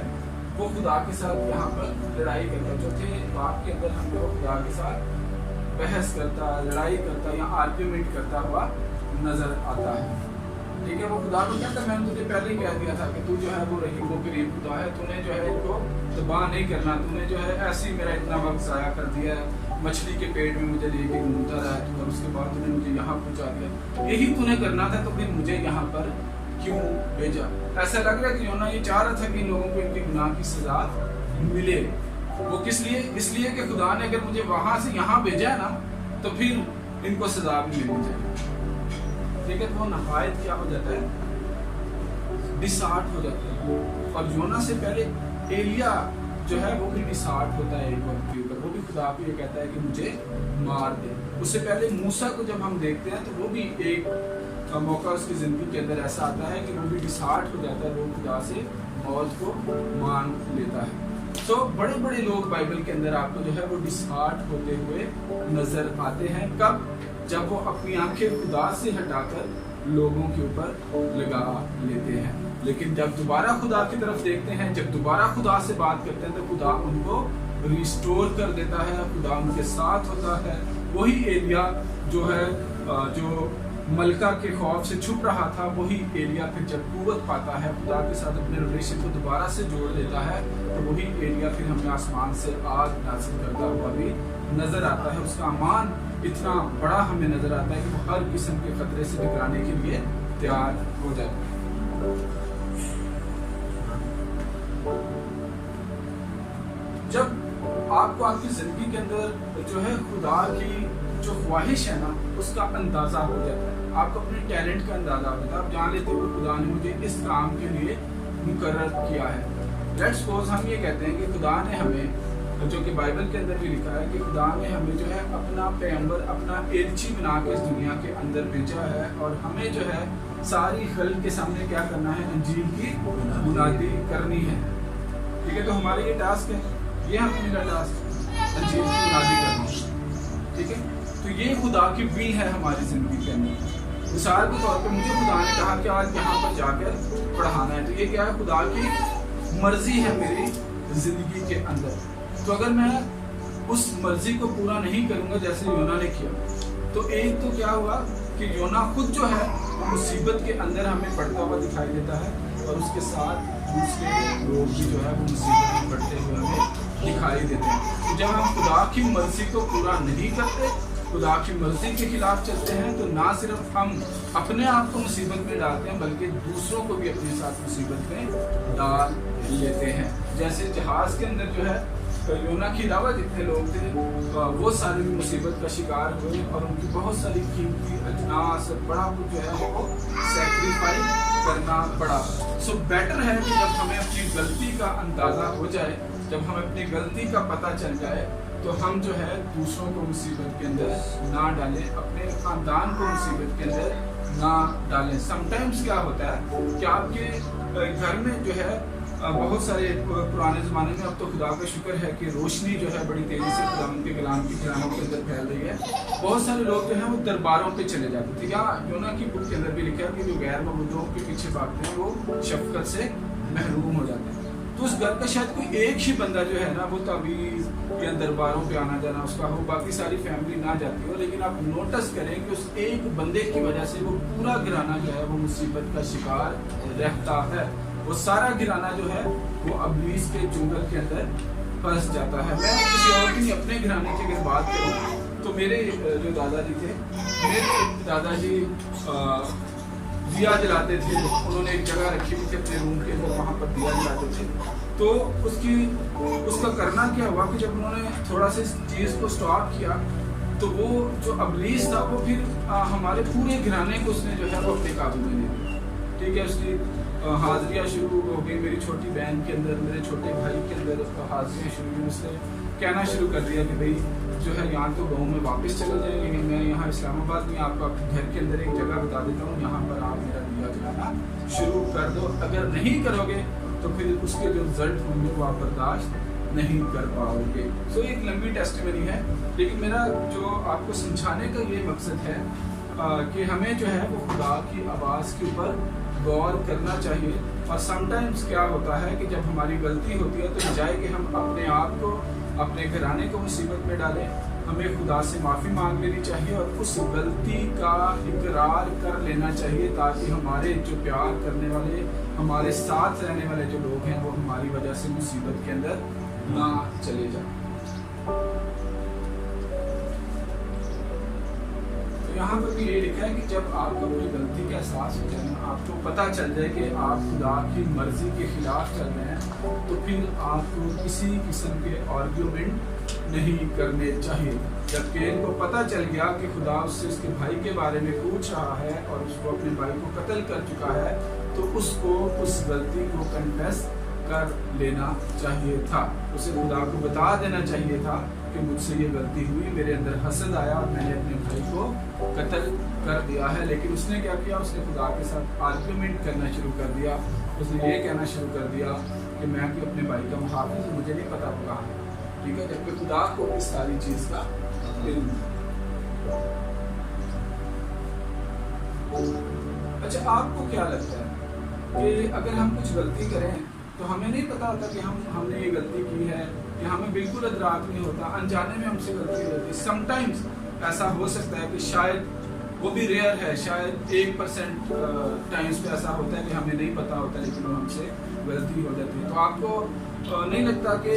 वो खुदा के साथ यहाँ पर लड़ाई करता है। चौथे बाब के अंदर हम लोग खुदा के साथ बहस करता, लड़ाई करता या आर्ग्यूमेंट करता हुआ नजर आता है। ठीक है, वो खुदा को कहता है मैंने तुझे पहले ही कह दिया था कि तू जो है वो रहीमों करीम खुदा है, तूने जो है इनको तबाह नहीं करना, तूने जो है ऐसे ही मेरा इतना वक्त ज़ाया कर दिया है, मछली के पेट में मुझे लेके घूमता रहा है और उसके बाद तूने मुझे यहाँ पहुँचा दिया, यही तूने करना था, तो फिर मुझे यहाँ पर क्यों भेजा? ऐसा लग रहा है कि योना ये चाह रहा था कि लोगों को इनके गुनाह की सजा मिले। वो किस लिए? इसलिए कि खुदा ने अगर मुझे वहां से यहाँ भेजा है ना तो फिर इनको सजा भी मिलनी चाहिए। ठीक है, तो वो नहायत क्या हो जाता है? डिसार्ट हो जाता है। और योना से पहले एलिया जो है वो भी डिसार्ट होता है एक वक्त के ऊपर, वो भी खुदा को ये कहता है कि मुझे मार दे। उससे पहले मूसा को जब हम देखते हैं तो वो भी एक मौका उसकी जिंदगी के अंदर ऐसा आता है कि वो भी डिसार्ट हो जाता है, वो खुदा से मौत को मांग लेता है। तो बड़े बड़े लोग बाइबल के अंदर आपको जो है वो डिसार्ट होते हुए नजर आते हैं। कब? जब वो अपनी आंखें खुदा से हटाकर लोगों के ऊपर लगा लेते हैं। लेकिन जब दोबारा खुदा की तरफ देखते हैं, जब दोबारा खुदा से बात करते हैं, तो खुदा उनको रिस्टोर कर देता है, खुदा उनके साथ होता है। वही एलिया जो है जो मलका के खौफ से छुप रहा था, वही एलिया फिर जब कुव्वत पाता है, खुदा के साथ अपने रिलेशन को दोबारा से जोड़ देता है, तो वही एलिया फिर हमें आसमान से आग नाज़िल करता हुआ भी नजर आता है। उसका अमान इतना बड़ा हमें नजर आता है कि वो हर किस्म के खतरे से टकराने के लिए तैयार हो जाता है। जब आपको आपकी जिंदगी के अंदर जो है खुदा की जो ख्वाहिश है ना उसका अंदाजा हो जाता है, आपको अपने टैलेंट का अंदाजा हो जाता है, आप जान लेते हो खुदा ने मुझे इस काम के लिए मुकर्रर किया है। लेट्स सपोज हम ये कहते हैं कि खुदा ने हमें, जो कि बाइबल के अंदर भी लिखा है कि खुदा ने हमें जो है अपना पैगंबर, अपना एलची बना के इस दुनिया के अंदर भेजा है और हमें जो है सारी खल्क के सामने क्या करना है? इंजील की मुनादी करनी है। ठीक है, तो हमारे ये टास्क है, ये हमें मेरा टास्क इंजील की मुनादी करना। ठीक है, तो ये खुदा की विल है हमारी जिंदगी के अंदर। मिसाल के तौर पे मुझे खुदा ने कहा कि आज यहाँ पर जाकर पढ़ाना है, तो ये क्या है? खुदा की मर्जी है मेरी जिंदगी के अंदर। तो अगर मैं उस मर्जी को पूरा नहीं करूंगा जैसे योना ने किया, तो एक तो क्या हुआ कि योना खुद जो है वो मुसीबत के अंदर हमें पड़ता हुआ दिखाई देता है और उसके साथ दूसरे लोग भी जो है वो मुसीबत में पड़ते हुए हमें दिखाई देते हैं। तो जब हम खुदा की मर्जी को पूरा नहीं करते, खुदा की मर्जी के खिलाफ चलते हैं, तो ना सिर्फ हम अपने आप को मुसीबत में डालते हैं बल्कि दूसरों को भी अपने साथ मुसीबत में डाल लेते हैं। जैसे जहाज के अंदर जो है योना के अलावा जितने लोग थे वो सारे भी मुसीबत का शिकार हुए और उनकी बहुत सारी कीमती अजनास बड़ा कुछ जो है वो सैक्रिफाइस करना पड़ा। सो बेटर है कि जब हमें अपनी गलती का अंदाज़ा हो जाए, जब हमें अपनी गलती का पता चल जाए, तो हम जो है दूसरों को मुसीबत के अंदर ना डालें, अपने ख़ानदान को मुसीबत के अंदर ना डालें। समटाइम्स क्या होता है कि आपके घर में जो है बहुत सारे पुराने ज़माने में, अब तो खुदा का शुक्र है कि रोशनी जो है बड़ी तेज़ी से खुदा के कलाम की किताबों के अंदर फैल रही है। बहुत सारे लोग जो हैं वो दरबारों पे चले जाते थे, या योना की बुक के अंदर भी लिखा है कि जो गैर मौजूदों के पीछे भागते हैं वो शफकत से महरूम हो जाते हैं। तो उस घर का शायद कोई एक ही बंदा जो है ना वो तावीज़ या दरबारों पे आना जाना उसका हो, बाकी सारी फैमिली ना जाती हो, लेकिन आप नोटिस करें कि उस एक बंदे की वजह से वो पूरा घराना जो है वो मुसीबत का शिकार रहता है। वो सारा घराना जो है वो इब्लीस के चुंगल के अंदर फंस जाता है। मैं किसी और की अपने घराने की अगर बात करूँ तो मेरे जो दादाजी थे, मेरे दादाजी दिया जलाते थे। उन्होंने एक जगह रखी हुई थी अपने रूम के अंदर, वहाँ पर दिया जलाते थे। तो उसका करना क्या हुआ कि जब उन्होंने थोड़ा सा इस चीज़ को स्टॉप किया तो वो जो इब्लीस था वो फिर हमारे पूरे घराने को उसने जो है वो अपने काबू में ले लिया। ठीक है, उसकी हाजिरियाँ शुरू हो गई। मेरी छोटी बहन के अंदर, मेरे छोटे भाई के अंदर हाजिरियाँ शुरू हुई। उसने कहना शुरू कर दिया कि भाई जो है यहाँ तो गाँव में वापस चले जाएंगे, मैं यहाँ इस्लामाबाद में आपको घर के अंदर एक जगह बता देता हूँ, यहाँ पर आप मेरा दिया जलाना शुरू कर दो। अगर नहीं करोगे तो फिर उसके जो रिजल्ट होंगे वो आप बर्दाश्त नहीं कर पाओगे। सो एक लंबी टेस्टिमनी है, लेकिन मेरा जो आपको समझाने का ये मकसद है कि हमें जो है वो खुदा की आवाज़ के ऊपर गौर करना चाहिए। और समटाइम्स क्या होता है कि जब हमारी गलती होती है तो बजाय कि हम अपने आप को, अपने घराने को मुसीबत में डालें, हमें खुदा से माफ़ी मांग लेनी चाहिए और उस गलती का इकरार कर लेना चाहिए, ताकि हमारे जो प्यार करने वाले, हमारे साथ रहने वाले जो लोग हैं वो हमारी वजह से मुसीबत के अंदर ना चले जाएं। यहाँ पर भी ये लिखा है कि जब आपको अपनी गलती का एहसास हो जाए, आपको पता चल जाए कि आप खुदा की मर्जी के खिलाफ चल रहे हैं, तो फिर आपको किसी किस्म के आर्ग्यूमेंट नहीं करने चाहिए। जब केन को पता चल गया कि खुदा उससे उसके भाई के बारे में पूछ रहा है और उसको अपने भाई को कत्ल कर चुका है, तो उसको उस गलती को कन्फेस कर लेना चाहिए था। उसे खुदा को बता देना चाहिए था कि मुझसे ये गलती हुई, मेरे अंदर हसद आया और मैंने अपने भाई को कत्ल कर दिया है। लेकिन उसने क्या किया, उसने खुदा के साथ आर्ग्यूमेंट करना शुरू कर दिया। उसने ये कहना शुरू कर दिया कि मैं कि अपने भाई का मुहाफिज, मुझे नहीं पता होगा। ठीक है, जबकि खुदा को इस सारी चीज़ का इल्म। अच्छा, आपको क्या लगता है कि अगर हम कुछ गलती करें तो हमें नहीं पता होता कि हमने ये गलती की है, कि हमें बिल्कुल इदराक नहीं होता, अनजाने में हमसे गलती हो जाती है। समटाइम्स ऐसा हो सकता है कि शायद वो भी रेयर है, शायद 1% टाइम्स पे ऐसा होता है कि हमें नहीं पता होता लेकिन वो हमसे गलती हो जाती है। तो आपको नहीं लगता कि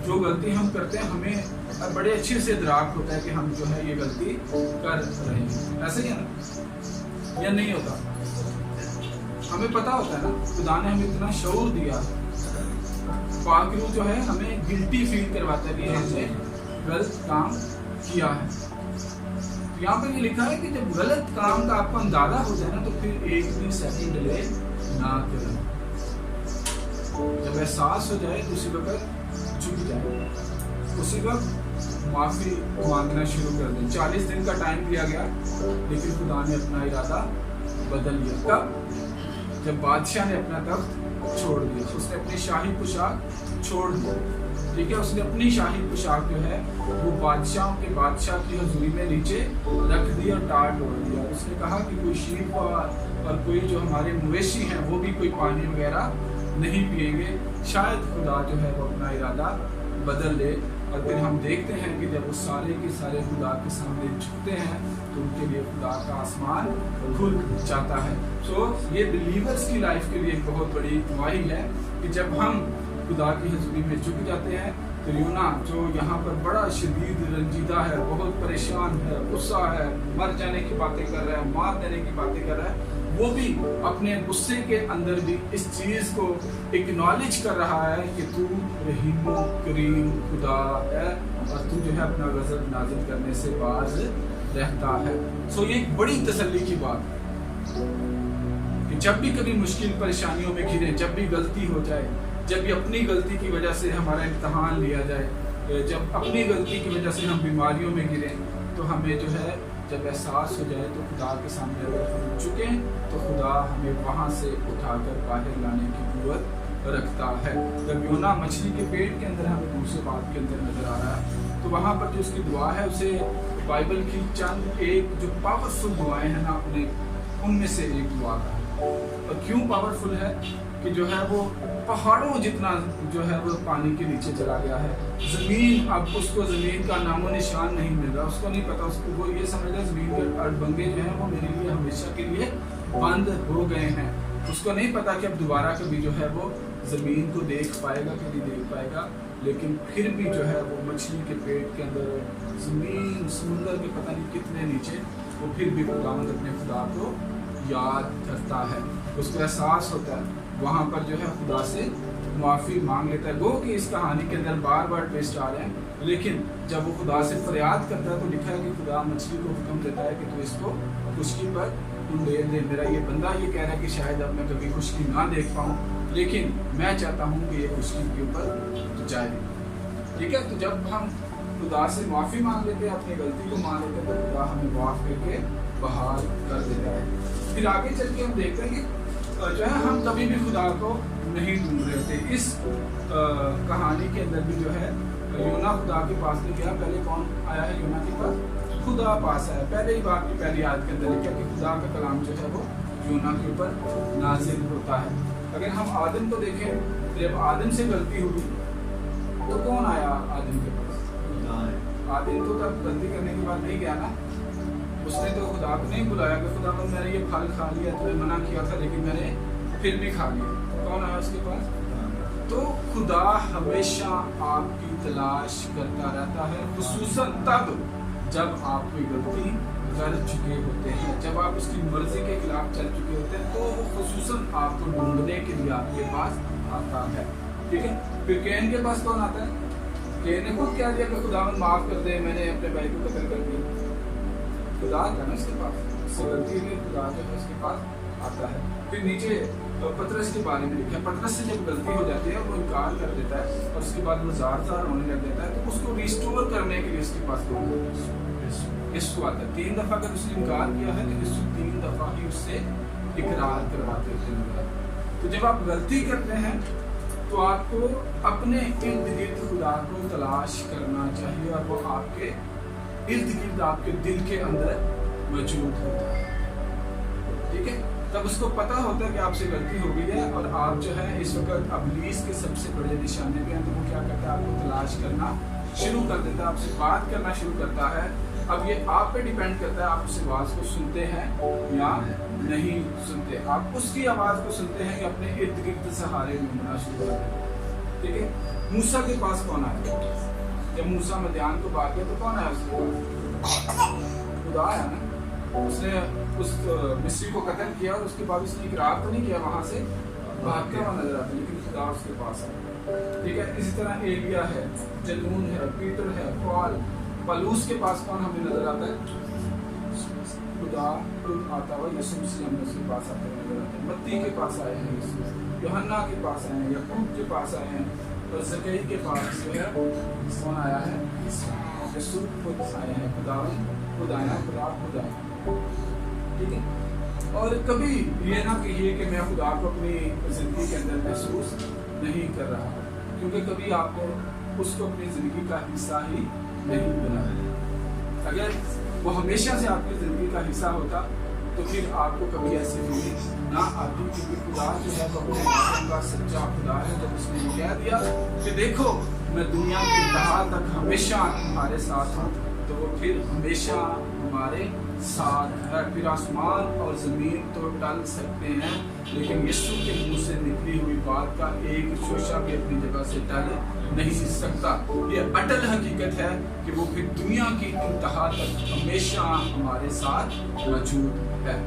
जो गलती हम करते हैं हमें बड़े अच्छे से इदराक होता है कि हम जो है ये गलती कर रहे हैं? ऐसे ही है ना, या नहीं होता? हमें पता होता है ना, खुदा ने हमें इतना शऊर दिया। पाक रूह जो है हमें गिल्टी फील करवाता है कि हमने गलत काम किया है। तो यहाँ पर ये लिखा है कि जब गलत काम का आपको अंदाजा हो जाए ना, तो फिर एक भी सेकंड डिले ना करें। जब एहसास हो जाए तो उसी वक्त झुक जाए, उसी वक्त माफ़ी मांगना शुरू कर दें। 40 दिन का टाइम दिया गया, लेकिन खुदा ने अपना इरादा बदल लिया। कब? जब बादशाह ने अपना तख्त छोड़ दिया, उसने अपनी शाही पोशाक छोड़ दी। ठीक है, उसने अपनी शाही पोशाक जो है वो बादशाह के बादशाह की हजूरी में नीचे रख दी और टाट ओढ़ दिया। उसने कहा कि कोई शीप और कोई जो हमारे मवेशी हैं वो भी कोई पानी वगैरह नहीं पिएंगे। शायद खुदा जो है वो अपना इरादा बदल ले। और फिर हम देखते हैं कि जब वो सारे के सारे खुदा के सामने झुकते हैं तो उनके लिए खुदा का आसमान खुल जाता है। तो ये बिलीवर्स की लाइफ के लिए एक बहुत बड़ी गवाही है कि जब हम खुदा की हजूरी में झुक जाते हैं, तो यूना जो यहाँ पर बड़ा शदीद रंजीदा है, बहुत परेशान है, गुस्सा है, मर जाने की बातें कर रहा है, मार देने की बातें कर रहा है, वो भी अपने गुस्से के अंदर भी इस चीज़ को एक्नॉलेज कर रहा है कि तू रहीम करीम खुदा है और तू जो है अपना गज़ब नाज़िल करने से बाज रहता है। सो ये एक बड़ी तसल्ली की बात है कि जब भी कभी मुश्किल परेशानियों में घिरे, जब भी गलती हो जाए, जब भी अपनी गलती की वजह से हमारा इम्तहान लिया जाए, जब अपनी गलती की वजह से हम बीमारियों में गिरें, तो हमें जो है जब एहसास हो जाए तो खुदा के सामने अगर हम झुकें तो खुदा हमें वहाँ से उठाकर बाहर लाने की क़ुव्वत रखता है। जब यूना मछली के पेट के अंदर हमें दूसरे बात के अंदर नज़र आ रहा है, तो वहाँ पर जो उसकी दुआ है उसे बाइबल की चंद एक जो पावरफुल दुआएं हैं ना अपने, उनमें से एक दुआ का है। और क्यों पावरफुल है कि जो है वो पहाड़ों जितना जो है वो पानी के नीचे चला गया है। ज़मीन, अब उसको ज़मीन का नामो निशान नहीं मिल रहा, उसको नहीं पता, उसको वो ये समझ रहा है ज़मीन के अड़बंगे जो हैं वो मेरे लिए हमेशा के लिए बंद हो गए हैं। उसको नहीं पता कि अब दोबारा कभी जो है वो ज़मीन को देख पाएगा कि नहीं देख पाएगा, लेकिन फिर भी जो है वो मछली के पेट के अंदर ज़मीन समुंदर के पता नहीं कितने नीचे, वो फिर भी खुदावंद अपने खुदा को याद करता है। उसको एहसास होता है, वहाँ पर जो है खुदा से माफ़ी मांग लेता है। गो कि इस कहानी के अंदर बार बार ट्विस्ट आ रहे हैं, लेकिन जब वो खुदा से फरियाद करता है तो लिखा है कि खुदा मछली को हुक्म देता है कि तू इसको खुशकी पर दे दे। मेरा ये बंदा ये कह रहा है कि शायद अब मैं कभी खुशकी ना देख पाऊँ, लेकिन मैं चाहता हूँ कि ये खुशकी के ऊपर जाए। ठीक है, तो जब हम खुदा से माफ़ी मांग लेते हैं, अपनी गलती को मान लेते हैं, तो खुदा हमें माफ़ करके बहाल कर देता है। फिर आगे चल के हम देखते हैं कि जो है हम कभी भी खुदा को नहीं ढूंढ रहे थे। इस कहानी के अंदर भी जो है यूना खुदा के पास नहीं गया। पहले कौन आया है यूना के पास? खुदा पास आया। पहले ही बात की पहली आयत के अंदर लिखा कि खुदा का कलाम जो है वो यूना के ऊपर नाजिल होता है। अगर हम आदम को देखें, जब आदम से गलती हुई तो कौन आया आदम के पास? आदम तो तब गलती करने के बाद नहीं गया ना, उसने तो खुदा को नहीं बुलाया कि खुदा मैंने ये फल खा लिया, तुम्हें मना किया था लेकिन मैंने फिर भी खा लिया। कौन आया उसके पास? तो खुदा हमेशा आपकी तलाश करता रहता है, खुसूसन तब जब आप कोई गलती कर चुके होते हैं, जब आप उसकी मर्जी के खिलाफ चल चुके होते हैं, तो वो खुसूसन आपको ढूंढने के लिए आपके पास आता है। ठीक है, फिर कैन के पास कौन आता है? कैन ने खुद क्या दिया कि खुदा माफ कर दे, मैंने अपने भाई को कत्ल कर दिया। खुदा था ना उसके पास, उससे गलती हुई, खुदा जो है उसके पास आता है। फिर नीचे पतरस के बारे में लिखा है, पतरस से जब गलती हो जाती है वो इनकार कर देता है और उसके बाद वो ज़ार होने लग जाता है, तो उसको रिस्टोर करने के लिए उसके पास कौन है? यीशु आता है। 3 दफ़ा अगर उसने इनकार किया है तो यीशु 3 दफ़ा ही उससे इकरार करवाते थे। तो जब आप गलती करते हैं तो आपको अपने इर्द गिर्द खुदा को तलाश करना चाहिए और वो आपके इर्द गिर्द आपके दिल के अंदर मौजूद होता है। ठीक है, तब उसको पता होता है कि आपसे गलती हो गई है और आप जो है इस वक्त अबलीस के सबसे बड़े निशाने पे हैं। तो वो क्या करता है? आपको तलाश करना शुरू कर देता है, आपसे बात करना शुरू करता है। अब ये आप पे डिपेंड करता है, आप उस आवाज़ को सुनते हैं या नहीं सुनते। आप उसकी आवाज़ को सुनते हैं कि अपने इर्द गिर्द सहारे ढूंढना शुरू कर देते हैं। ठीक है, मूसा के पास कौन आया? जब मूसा मदियान को भाग गया तो कौन आया उसके पास? खुदा आया ना। उसने उस मिस्री को कत्ल किया और उसके बाद उसने इकरार तो नहीं किया, वहाँ से भागता हुआ नजर आता, लेकिन खुदा उसके पास आया। ठीक है, इसी तरह एलिया है, जलून है, पीटर है, पॉल, पलूस के पास कौन हमें नजर आता है? खुदा खुद आता हुआ यीशु मसीह हमें उसके पास आते हुए नजर आते हैं। मत्ती के पास आए हैं यीशु, यूहन्ना के पास आए हैं, याकूब के पास आए हैं और जकई के पास जो है कौन आया है? यीशु खुद आए हैं। खुदा खुद आया, खुदा खुद आया। ठीक है, और कभी ये ना कहिए कि मैं खुदा को अपनी जिंदगी के अंदर महसूस नहीं कर रहा, क्योंकि कभी आपको उसको अपनी जिंदगी का हिस्सा ही नहीं बनाया। अगर वो हमेशा से आपकी जिंदगी का हिस्सा होता तो फिर आपको कभी ऐसी फीलिंग ना आती, क्योंकि खुदा जो है वो अपने वचन का सच्चा खुदा है। जब उसने ये कह दिया कि देखो मैं दुनिया के इंतहा तक हमेशा तुम्हारे साथ हूँ, तो वो फिर हमेशा हमारे साथ है। फिर आसमान और ज़मीन तो टल सकते हैं, लेकिन यीशु के मुंह से निकली हुई बात का एक शोशा भी अपनी जगह से टल नहीं सकता। ये अटल हकीकत है कि वो फिर दुनिया की इंतहा तक हमेशा हमारे साथ मौजूद है।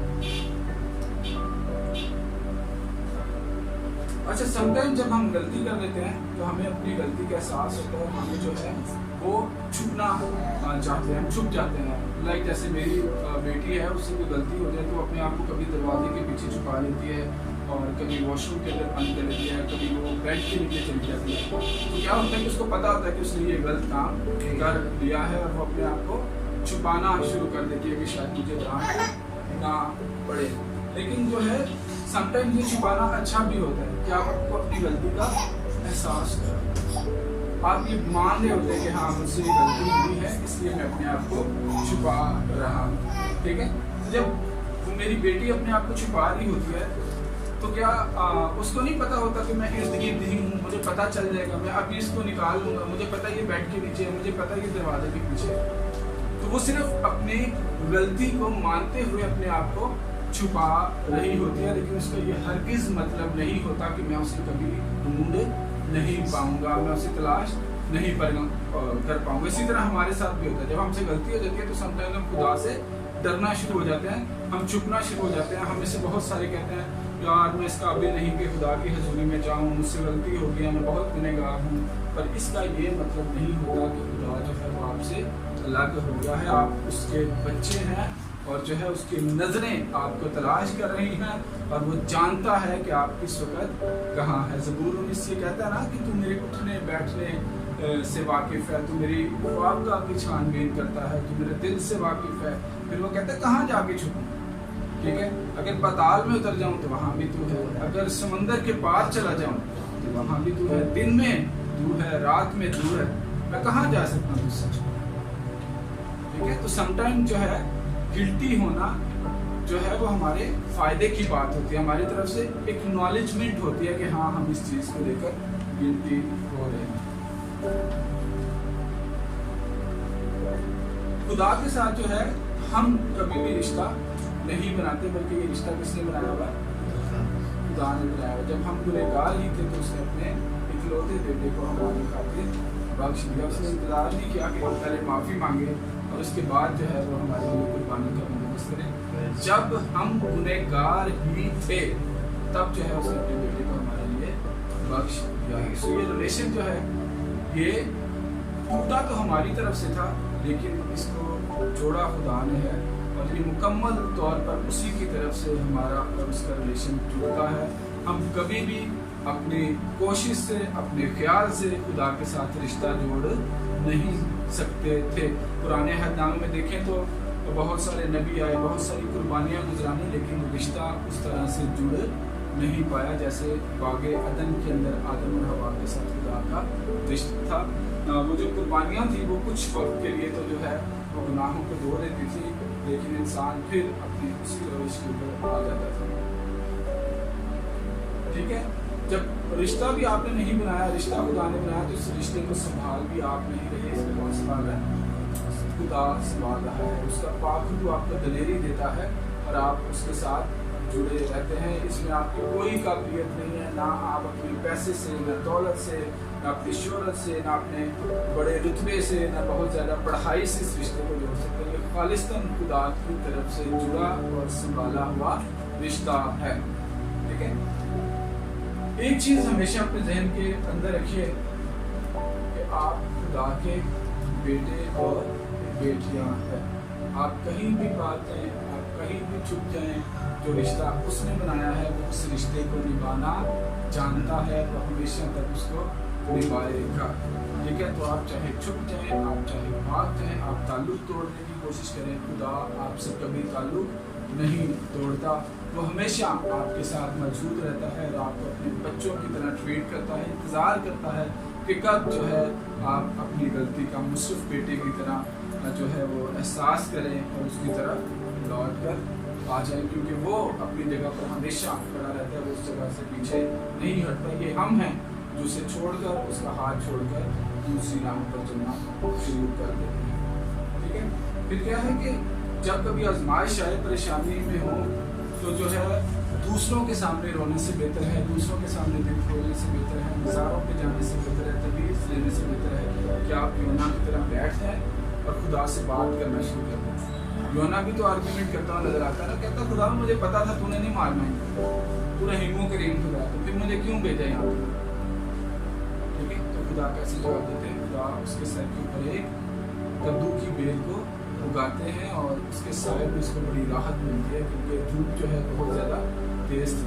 अच्छा, समटाइम जब हम गलती कर लेते हैं तो हमें अपनी गलती का एहसास होता है, हमें जो है वो छुपना चाहते हैं, हम छुप जाते हैं। लाइक जैसे मेरी बेटी है, उससे कोई गलती हो जाए तो अपने आप को कभी दरवाजे के पीछे छुपा लेती है और कभी वॉशरूम के अंदर बंद कर लेती है, कभी वो बेड के नीचे चली जाती है। तो क्या होता है कि उसको पता होता है कि उसने ये गलत काम कर लिया है और वो अपने आप को छुपाना शुरू कर देती है कि शायद मुझे डांट ना पड़े। लेकिन जो है समटाइम ये छुपाना अच्छा भी होता है कि आप आपको अपनी गलती का एहसास करें, आप ये मान रहे होते हैं कि हाँ मुझसे ये गलती हुई है, इसलिए मैं अपने आप को छुपा रहा हूँ। ठीक है, जब मेरी बेटी अपने आप को छुपा रही होती है तो क्या उसको नहीं पता होता कि मैं इर्द गिर्द ही हूँ, मुझे पता चल जाएगा, मैं अभी इसको निकाल लूंगा, मुझे पता है ये बेड के नीचे है, मुझे पता है ये दरवाजे के पीछे है। तो वो सिर्फ अपनी गलती को मानते हुए अपने आप को छुपा रही होती है, लेकिन उसका ये हरगिज मतलब नहीं होता कि मैं उसे कभी ढूंढ नहीं पाऊंगा, मैं उसे तलाश नहीं कर पाऊंगा। इसी तरह हमारे साथ भी होता है, जब हमसे गलती हो जाती है तो समटाइम हम खुदा से डरना शुरू हो जाते हैं, हम छुपना शुरू हो जाते हैं। हम में से बहुत सारे कहते हैं यार मैं इस काबिल नहीं कि खुदा की हजूरी में जाऊं, मुझसे गलती हो गई, मैं बहुत गुनहगार हूँ। पर इसका ये मतलब नहीं होता कि खुदा जो है वो आपसे अलग हो गया है, आप उसके बच्चे हैं और जो है उसकी नजरें आपको तलाश कर रही हैं और वो जानता है कि आप किस वक्त कहाँ है। ज़बूर 19 ये कहता है ना कि तू मेरे उठने बैठने से वाकिफ है, तू मेरी ख्वाब का भी छानबीन करता है, तू मेरे दिल से वाकिफ है। फिर वो कहता है कहाँ जाके छुपूं, ठीक है, अगर पाताल में उतर जाऊं तो वहां भी तू है, अगर समंदर के पार चला जाऊं तो वहां भी तू है, दिन में तू है, रात में तू है, मैं कहाँ जा सकता हूँ सच में। ठीक है, तो समटाइम जो है गिल्टी होना जो है वो हमारे फायदे की बात होती है, हमारी तरफ से एक्नॉलेजमेंट होती है कि हाँ हम इस चीज को लेकर गिल्टी हो रहे हैं। खुदा के साथ जो है हम कभी भी रिश्ता नहीं बनाते, बल्कि ये रिश्ता किसने बनाया हुआ? खुदा ने बनाया हुआ। जब हम गुनहगार ही थे तो उसने अपने इकलौते बेटे को हमारे खातिर बख्श दिया। उसने इंतजार नहीं किया कि हम पहले माफी मांगे और उसके बाद जो है वो हमारे लिए कुर्बानी का बंदोबस्त करें। जब हम गुनहगार ही थे तब जो है उसने अपने बेटे को हमारे लिए बख्श दिया है। सो ये रिलेशन जो है ये टूटा तो हमारी तरफ से था, लेकिन इसको जोड़ा खुदा ने है और ये मुकम्मल तौर पर उसी की तरफ से हमारा और उसका रिलेशन जुड़ता है। हम कभी भी अपनी कोशिश से, अपने ख्याल से खुदा के साथ रिश्ता जोड़ नहीं सकते थे। पुराने अहदनामे में देखें तो बहुत सारे नबी आए, बहुत सारी कुर्बानियाँ गुजरानी, लेकिन रिश्ता उस तरह से जुड़ नहीं पाया जैसे बागे अदन के अंदर आदम और हवा के साथ खुदा का रिश्ता था। वो जो कुर्बानियाँ थी वो कुछ वक्त के लिए तो जो है वो गुनाहों को धो देती थी, लेकिन इंसान फिर अपनी उसी रविश के ऊपर आ जाता था। ठीक है, जब रिश्ता भी आपने नहीं बनाया, रिश्ता खुदा ने बनाया, तो इस रिश्ते को संभाल भी आप नहीं रहे, इसमें कौन संभाल रहा है? खुदा संभाल रहा है। उसका पाक तो आपको दलेरी देता है और आप उसके साथ जुड़े रहते हैं। इसमें आपकी कोई काबिलियत नहीं है, ना आप अपने पैसे से, ना दौलत से, ना अपनी शोहरत से, ना अपने बड़े रुतबे से, ना बहुत ज़्यादा पढ़ाई से इस रिश्ते को जोड़ सकते हैं। ये खालिस्तन खुदा की तरफ से जुड़ा और संभाला हुआ रिश्ता है। ठीक है, एक चीज़ हमेशा अपने जहन के अंदर रखिए कि आप खुदा के बेटे और बेटियां हैं। आप कहीं भी बात जाएं, आप कहीं भी छुप जाएं, जो रिश्ता उसने बनाया है वो उस रिश्ते को निभाना जानता है, वो हमेशा तक उसको निभाएगा। ठीक है, तो आप चाहे छुप जाएं, आप चाहे भाग जाएं, आप ताल्लुक तोड़ने की कोशिश करें, खुदा आपसे कभी ताल्लुक नहीं तोड़ता। वो हमेशा आपके साथ मौजूद रहता है और आपको अपने बच्चों की तरह ट्रीट करता है, इंतज़ार करता है कि कब जो है आप अपनी गलती का मुसरफ बेटे की तरह जो है वो एहसास करें और उसकी तरफ लौट कर आ जाए, क्योंकि वो अपनी जगह पर हमेशा खड़ा रहता है, वो उस जगह से पीछे नहीं हटता। ये हम हैं जो उसे छोड़कर, उसका हाथ छोड़कर दूसरी राह पर चलना शुरू कर देते हैं। ठीक है, फिर क्या है कि जब कभी आजमाइश आए, परेशानी में हो, तो जो है दूसरों के सामने रोने से बेहतर है, दूसरों के सामने दिल खोलने से बेहतर है, मज़ारों पे जाने से बेहतर है, तबीयत लेने से बेहतर है कि आप योना की तरह बैठ जाएं और खुदा से बात करना शुरू कर दें। योना भी तो आर्ग्यूमेंट करता हुआ नजर आता है ना, कहता खुदा मुझे पता था तूने नहीं मारना है, तू रहीमो करीम खुदा, तो फिर मुझे क्यों भेजा यहाँ पे? ठीक है, तो खुदा कैसे जवाब देते हैं? खुदा उसके सर के ऊपर एक कद्दू की बेल को उगाते हैं और उसके साए में उसको बड़ी राहत मिलती है, क्योंकि धूप जो है बहुत ज़्यादा तेज थी।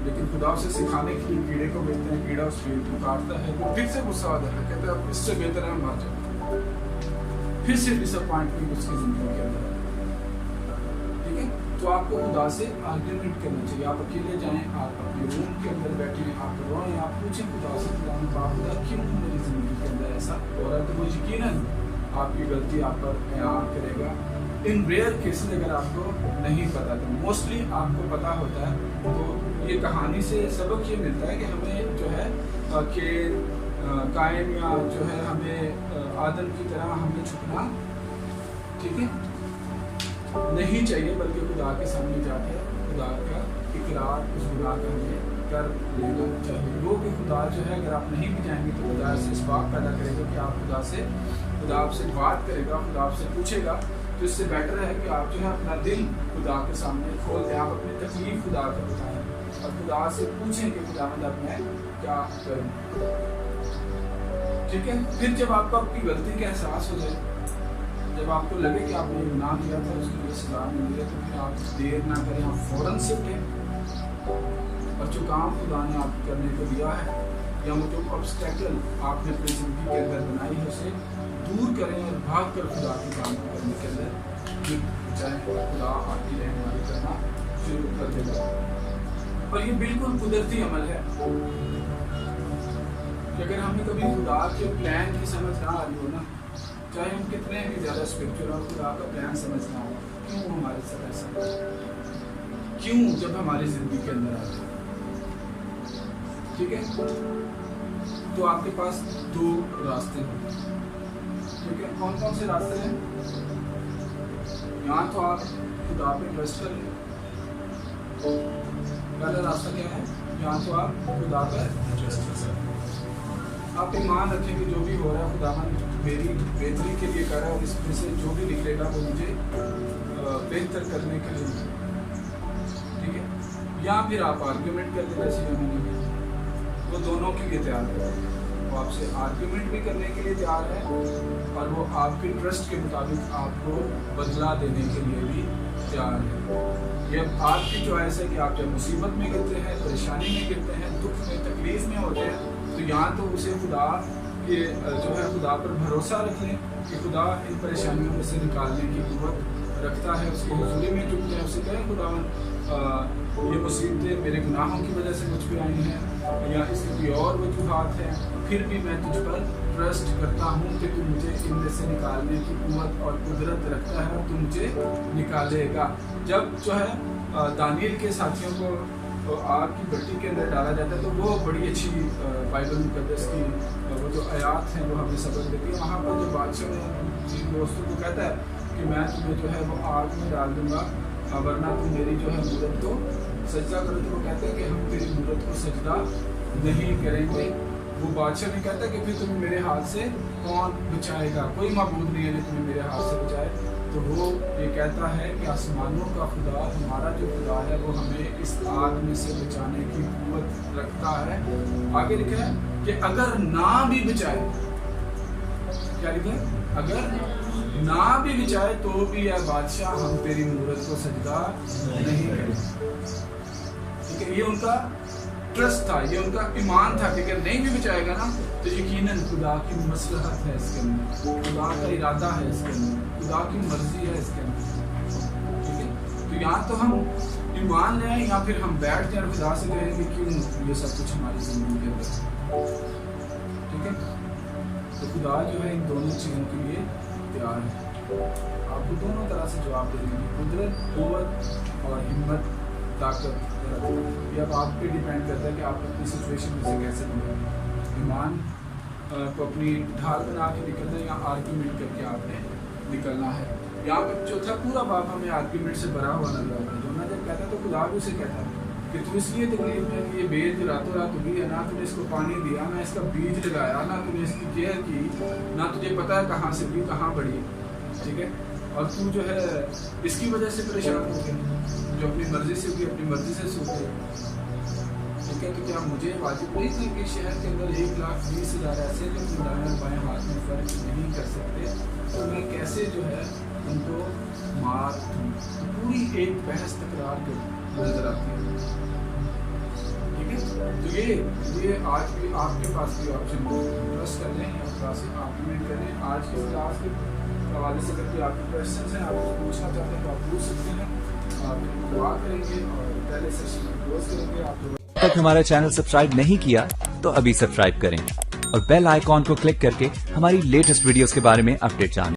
लेकिन खुदा उसे सिखाने के लिए कीड़े को भेजते हैं, कीड़ा उस पेड़ को काटता है, तो फिर से गुस्सा आता है, कहते हैं अब इससे बेहतर है मर जाए। फिर से डिसअपॉइंटमेंट उसकी जिंदगी के अंदर। ठीक है, तो आपको खुदा से आर्ग्यूमेंट करना चाहिए। आप अकेले जाएं, आप अपने रूम के अंदर बैठे, आप रोएं, आप पूछें खुदा से, खुदा क्यों मेरी जिंदगी के अंदर ऐसा हो रहा है? तो वो यकीनन आपकी गलती आप पर बयान करेगा। इन रेयर केसेस अगर आपको नहीं पता, तो मोस्टली आपको पता होता है। तो ये कहानी से सबक ये मिलता है कि हमें जो है कि कायम या जो है हमें आदम की तरह हमें छुपना ठीक है नहीं चाहिए, बल्कि खुदा के सामने जाके खुदा का इकरार उस गुनाह का हमें कर लेना चाहिए। वो कि खुदा जो है अगर आप नहीं भी जाएंगे तो खुदा से इस बात पैदा करेगा कि आप खुदा आपसे बात करेगा, खुदा आपसे पूछेगा। तो इससे बेटर है कि आप जो है अपना दिल खुदा के सामने खोल दें, आप अपनी तकलीफ खुदा को बताएं और खुदा से पूछें कि खुदा अब मैं क्या करूं। ठीक है, फिर जब आपको आपकी गलती का एहसास हो जाए, जब आपको लगे कि आपने गुनाह किया था, उसके लिए सजा मिल है, तो फिर आप देर ना करें, आप फौरन से उठें और जो काम खुदा ने आप करने को दिया है या वो जो ऑब्स्टेकल आपने अपनी जिंदगी के अंदर बनाई है उसे दूर करें और भाग कर खुदा के काम को करने के अंदर चाहे खुदा आपकी रहनुमाई करना शुरू कर देगा। और ये बिल्कुल कुदरती अमल है कि अगर हमें कभी खुदा के प्लान की समझ ना आ रही हो ना, चाहे हम कितने भी ज़्यादा स्पिरिचुअल और खुदा का प्लान समझ ना हो, क्यों हमारे साथ ऐसा, क्यों जब हमारी जिंदगी के अंदर आते हैं। ठीक है, तो आपके पास दो रास्ते हैं। ठीक है, कौन कौन से रास्ते हैं? यहाँ तो आप खुदा पे ट्रस्ट कर लें। पहला रास्ता क्या है? यहाँ तो आप खुदा पर ट्रस्ट कर सकते हैं। आप ईमान रखें कि जो भी हो रहा है खुदावन मेरी बेहतरी के लिए कर रहा है और इसमें से जो भी निकलेगा वो मुझे बेहतर करने के लिए। ठीक है, या फिर आप आर्ग्यूमेंट कर दें, जैसे उन्होंने वो दोनों के लिए तैयार है। वो आपसे आर्ग्यूमेंट भी करने के लिए तैयार है और वो आपके ट्रस्ट के मुताबिक आपको बदला देने के लिए भी तैयार है। ये आपकी चॉइस है कि आप जब मुसीबत में गिरते हैं, परेशानी में गिरते हैं, दुख में, तकलीफ में होते हैं, तो यहाँ तो उसे खुदा के जो है खुदा पर भरोसा रख लें कि खुदा इन परेशानियों में से निकालने की क़ुव्वत रखता है। उसकी हुजूरी में झुकते हैं, उसे कहें खुदा ये मुसीबतें मेरे गुनाहों की वजह से मुझ पर आई हैं या इसकी कोई और वजूहात हैं, फिर भी मैं तुझ पर ट्रस्ट करता हूँ कि तू मुझे इनमें से निकालने की क़ुव्वत और कुदरत रखता है और तू मुझे निकालेगा। जब जो है दानियल के साथियों को तो आग की भट्टी के अंदर डाला जाता है, तो वो बड़ी अच्छी बाइबल मुकद्दस की वो जो आयात हैं वो हमें सबक देती है। वहाँ पर जो बादशाह ने जिन दोस्तों को कहता है कि मैं तुम्हें जो है वो आग में डाल दूंगा वरना तुम मेरी जो है मूरत को सजदा करो, तो वो कहते हैं कि हम तेरी मूरत को सजदा नहीं करेंगे। वो बादशाह ने कहता है कि फिर तुम्हें मेरे हाथ से कौन बचाएगा, कोई माबूद नहीं है जो तुम्हें मेरे हाथ से बचाए। तो वो ये कहता है कि आसमानों का खुदा, हमारा जो खुदा है वो हमें इस आग में से बचाने की क़ुव्वत रखता है। आगे लिखा है कि अगर ना भी बचाए, क्या लिखा है? अगर ना भी बचाए तो भी या बादशाह हम तेरी मूरत को सजदा नहीं करेंगे। ठीक है, ये उनका ट्रस्ट था, ये उनका ईमान था कि अगर नहीं भी बचाएगा ना तो यकीनन खुदा की मसलहत है इसके अंदर, खुदा का इरादा है इसके अंदर, खुदा की मर्जी है इसके अंदर। ठीक है, तो यहाँ तो हम ईमान ले आए या फिर हम बैठ जाए खुदा से कहें कि क्यों ये सब कुछ हमारी जिंदगी के अंदर। ठीक है, तो खुदा जो है इन दोनों चीज़ों के लिए तैयार है, आपको दोनों तरह से जवाब दे देंगे, कुदरत, क़ुव्वत और हिम्मत, ताकत। ये अब आप पे डिपेंड करता है कि आप अपनी सिचुएशन में से कैसे निकलें। ईमान को अपनी ढाल बना के निकलना या आर्ग्यूमेंट करके आपने निकलना है। यहाँ पे चौथा पूरा बाप हमें आर्ग्यूमेंट से भरा हुआ नजर आता है। यूना जब कहता तो खुदा भी उसे कहता कि तू इसलिए तकलीफ में कि ये बेल जो रातों रात उगी है, ना तूने इसको पानी दिया, ना इसका बीज लगाया, ना तूने इसकी केयर की, ना तुझे पता है कहाँ से भी कहाँ बढ़ी, ठीक है, और तू जो है इसकी वजह से परेशान हो गया, जो अपनी मर्जी से उगी अपनी मर्जी से सूख गई, ठीक है। तो क्या मुझे वाजिब नहीं थी कि शहर के अंदर 1,20,000 ऐसे जो दाएं और बाएं हाथ में फर्क नहीं कर सकते, तो मैं कैसे जो है उनको मार दूं? तो पूरी एक बहस तकरार कर नजर आती है, ठीक है। तो ये आज भी आपके पास भी ऑप्शन प्रेस कर लें या क्लास आर्ग्यूमेंट कर लें। आज की क्लास के हवाले से अगर कोई आपके क्वेश्चन हैं, आप पूछना चाहते हैं तो आप पूछ सकते हैं, आप दुआ करेंगे और पहले सेशन में क्लोज करेंगे। आप तक हमारा चैनल सब्सक्राइब नहीं किया तो अभी सब्सक्राइब करें और बेल आइकॉन को क्लिक करके हमारी लेटेस्ट वीडियोस के बारे में अपडेट जानें।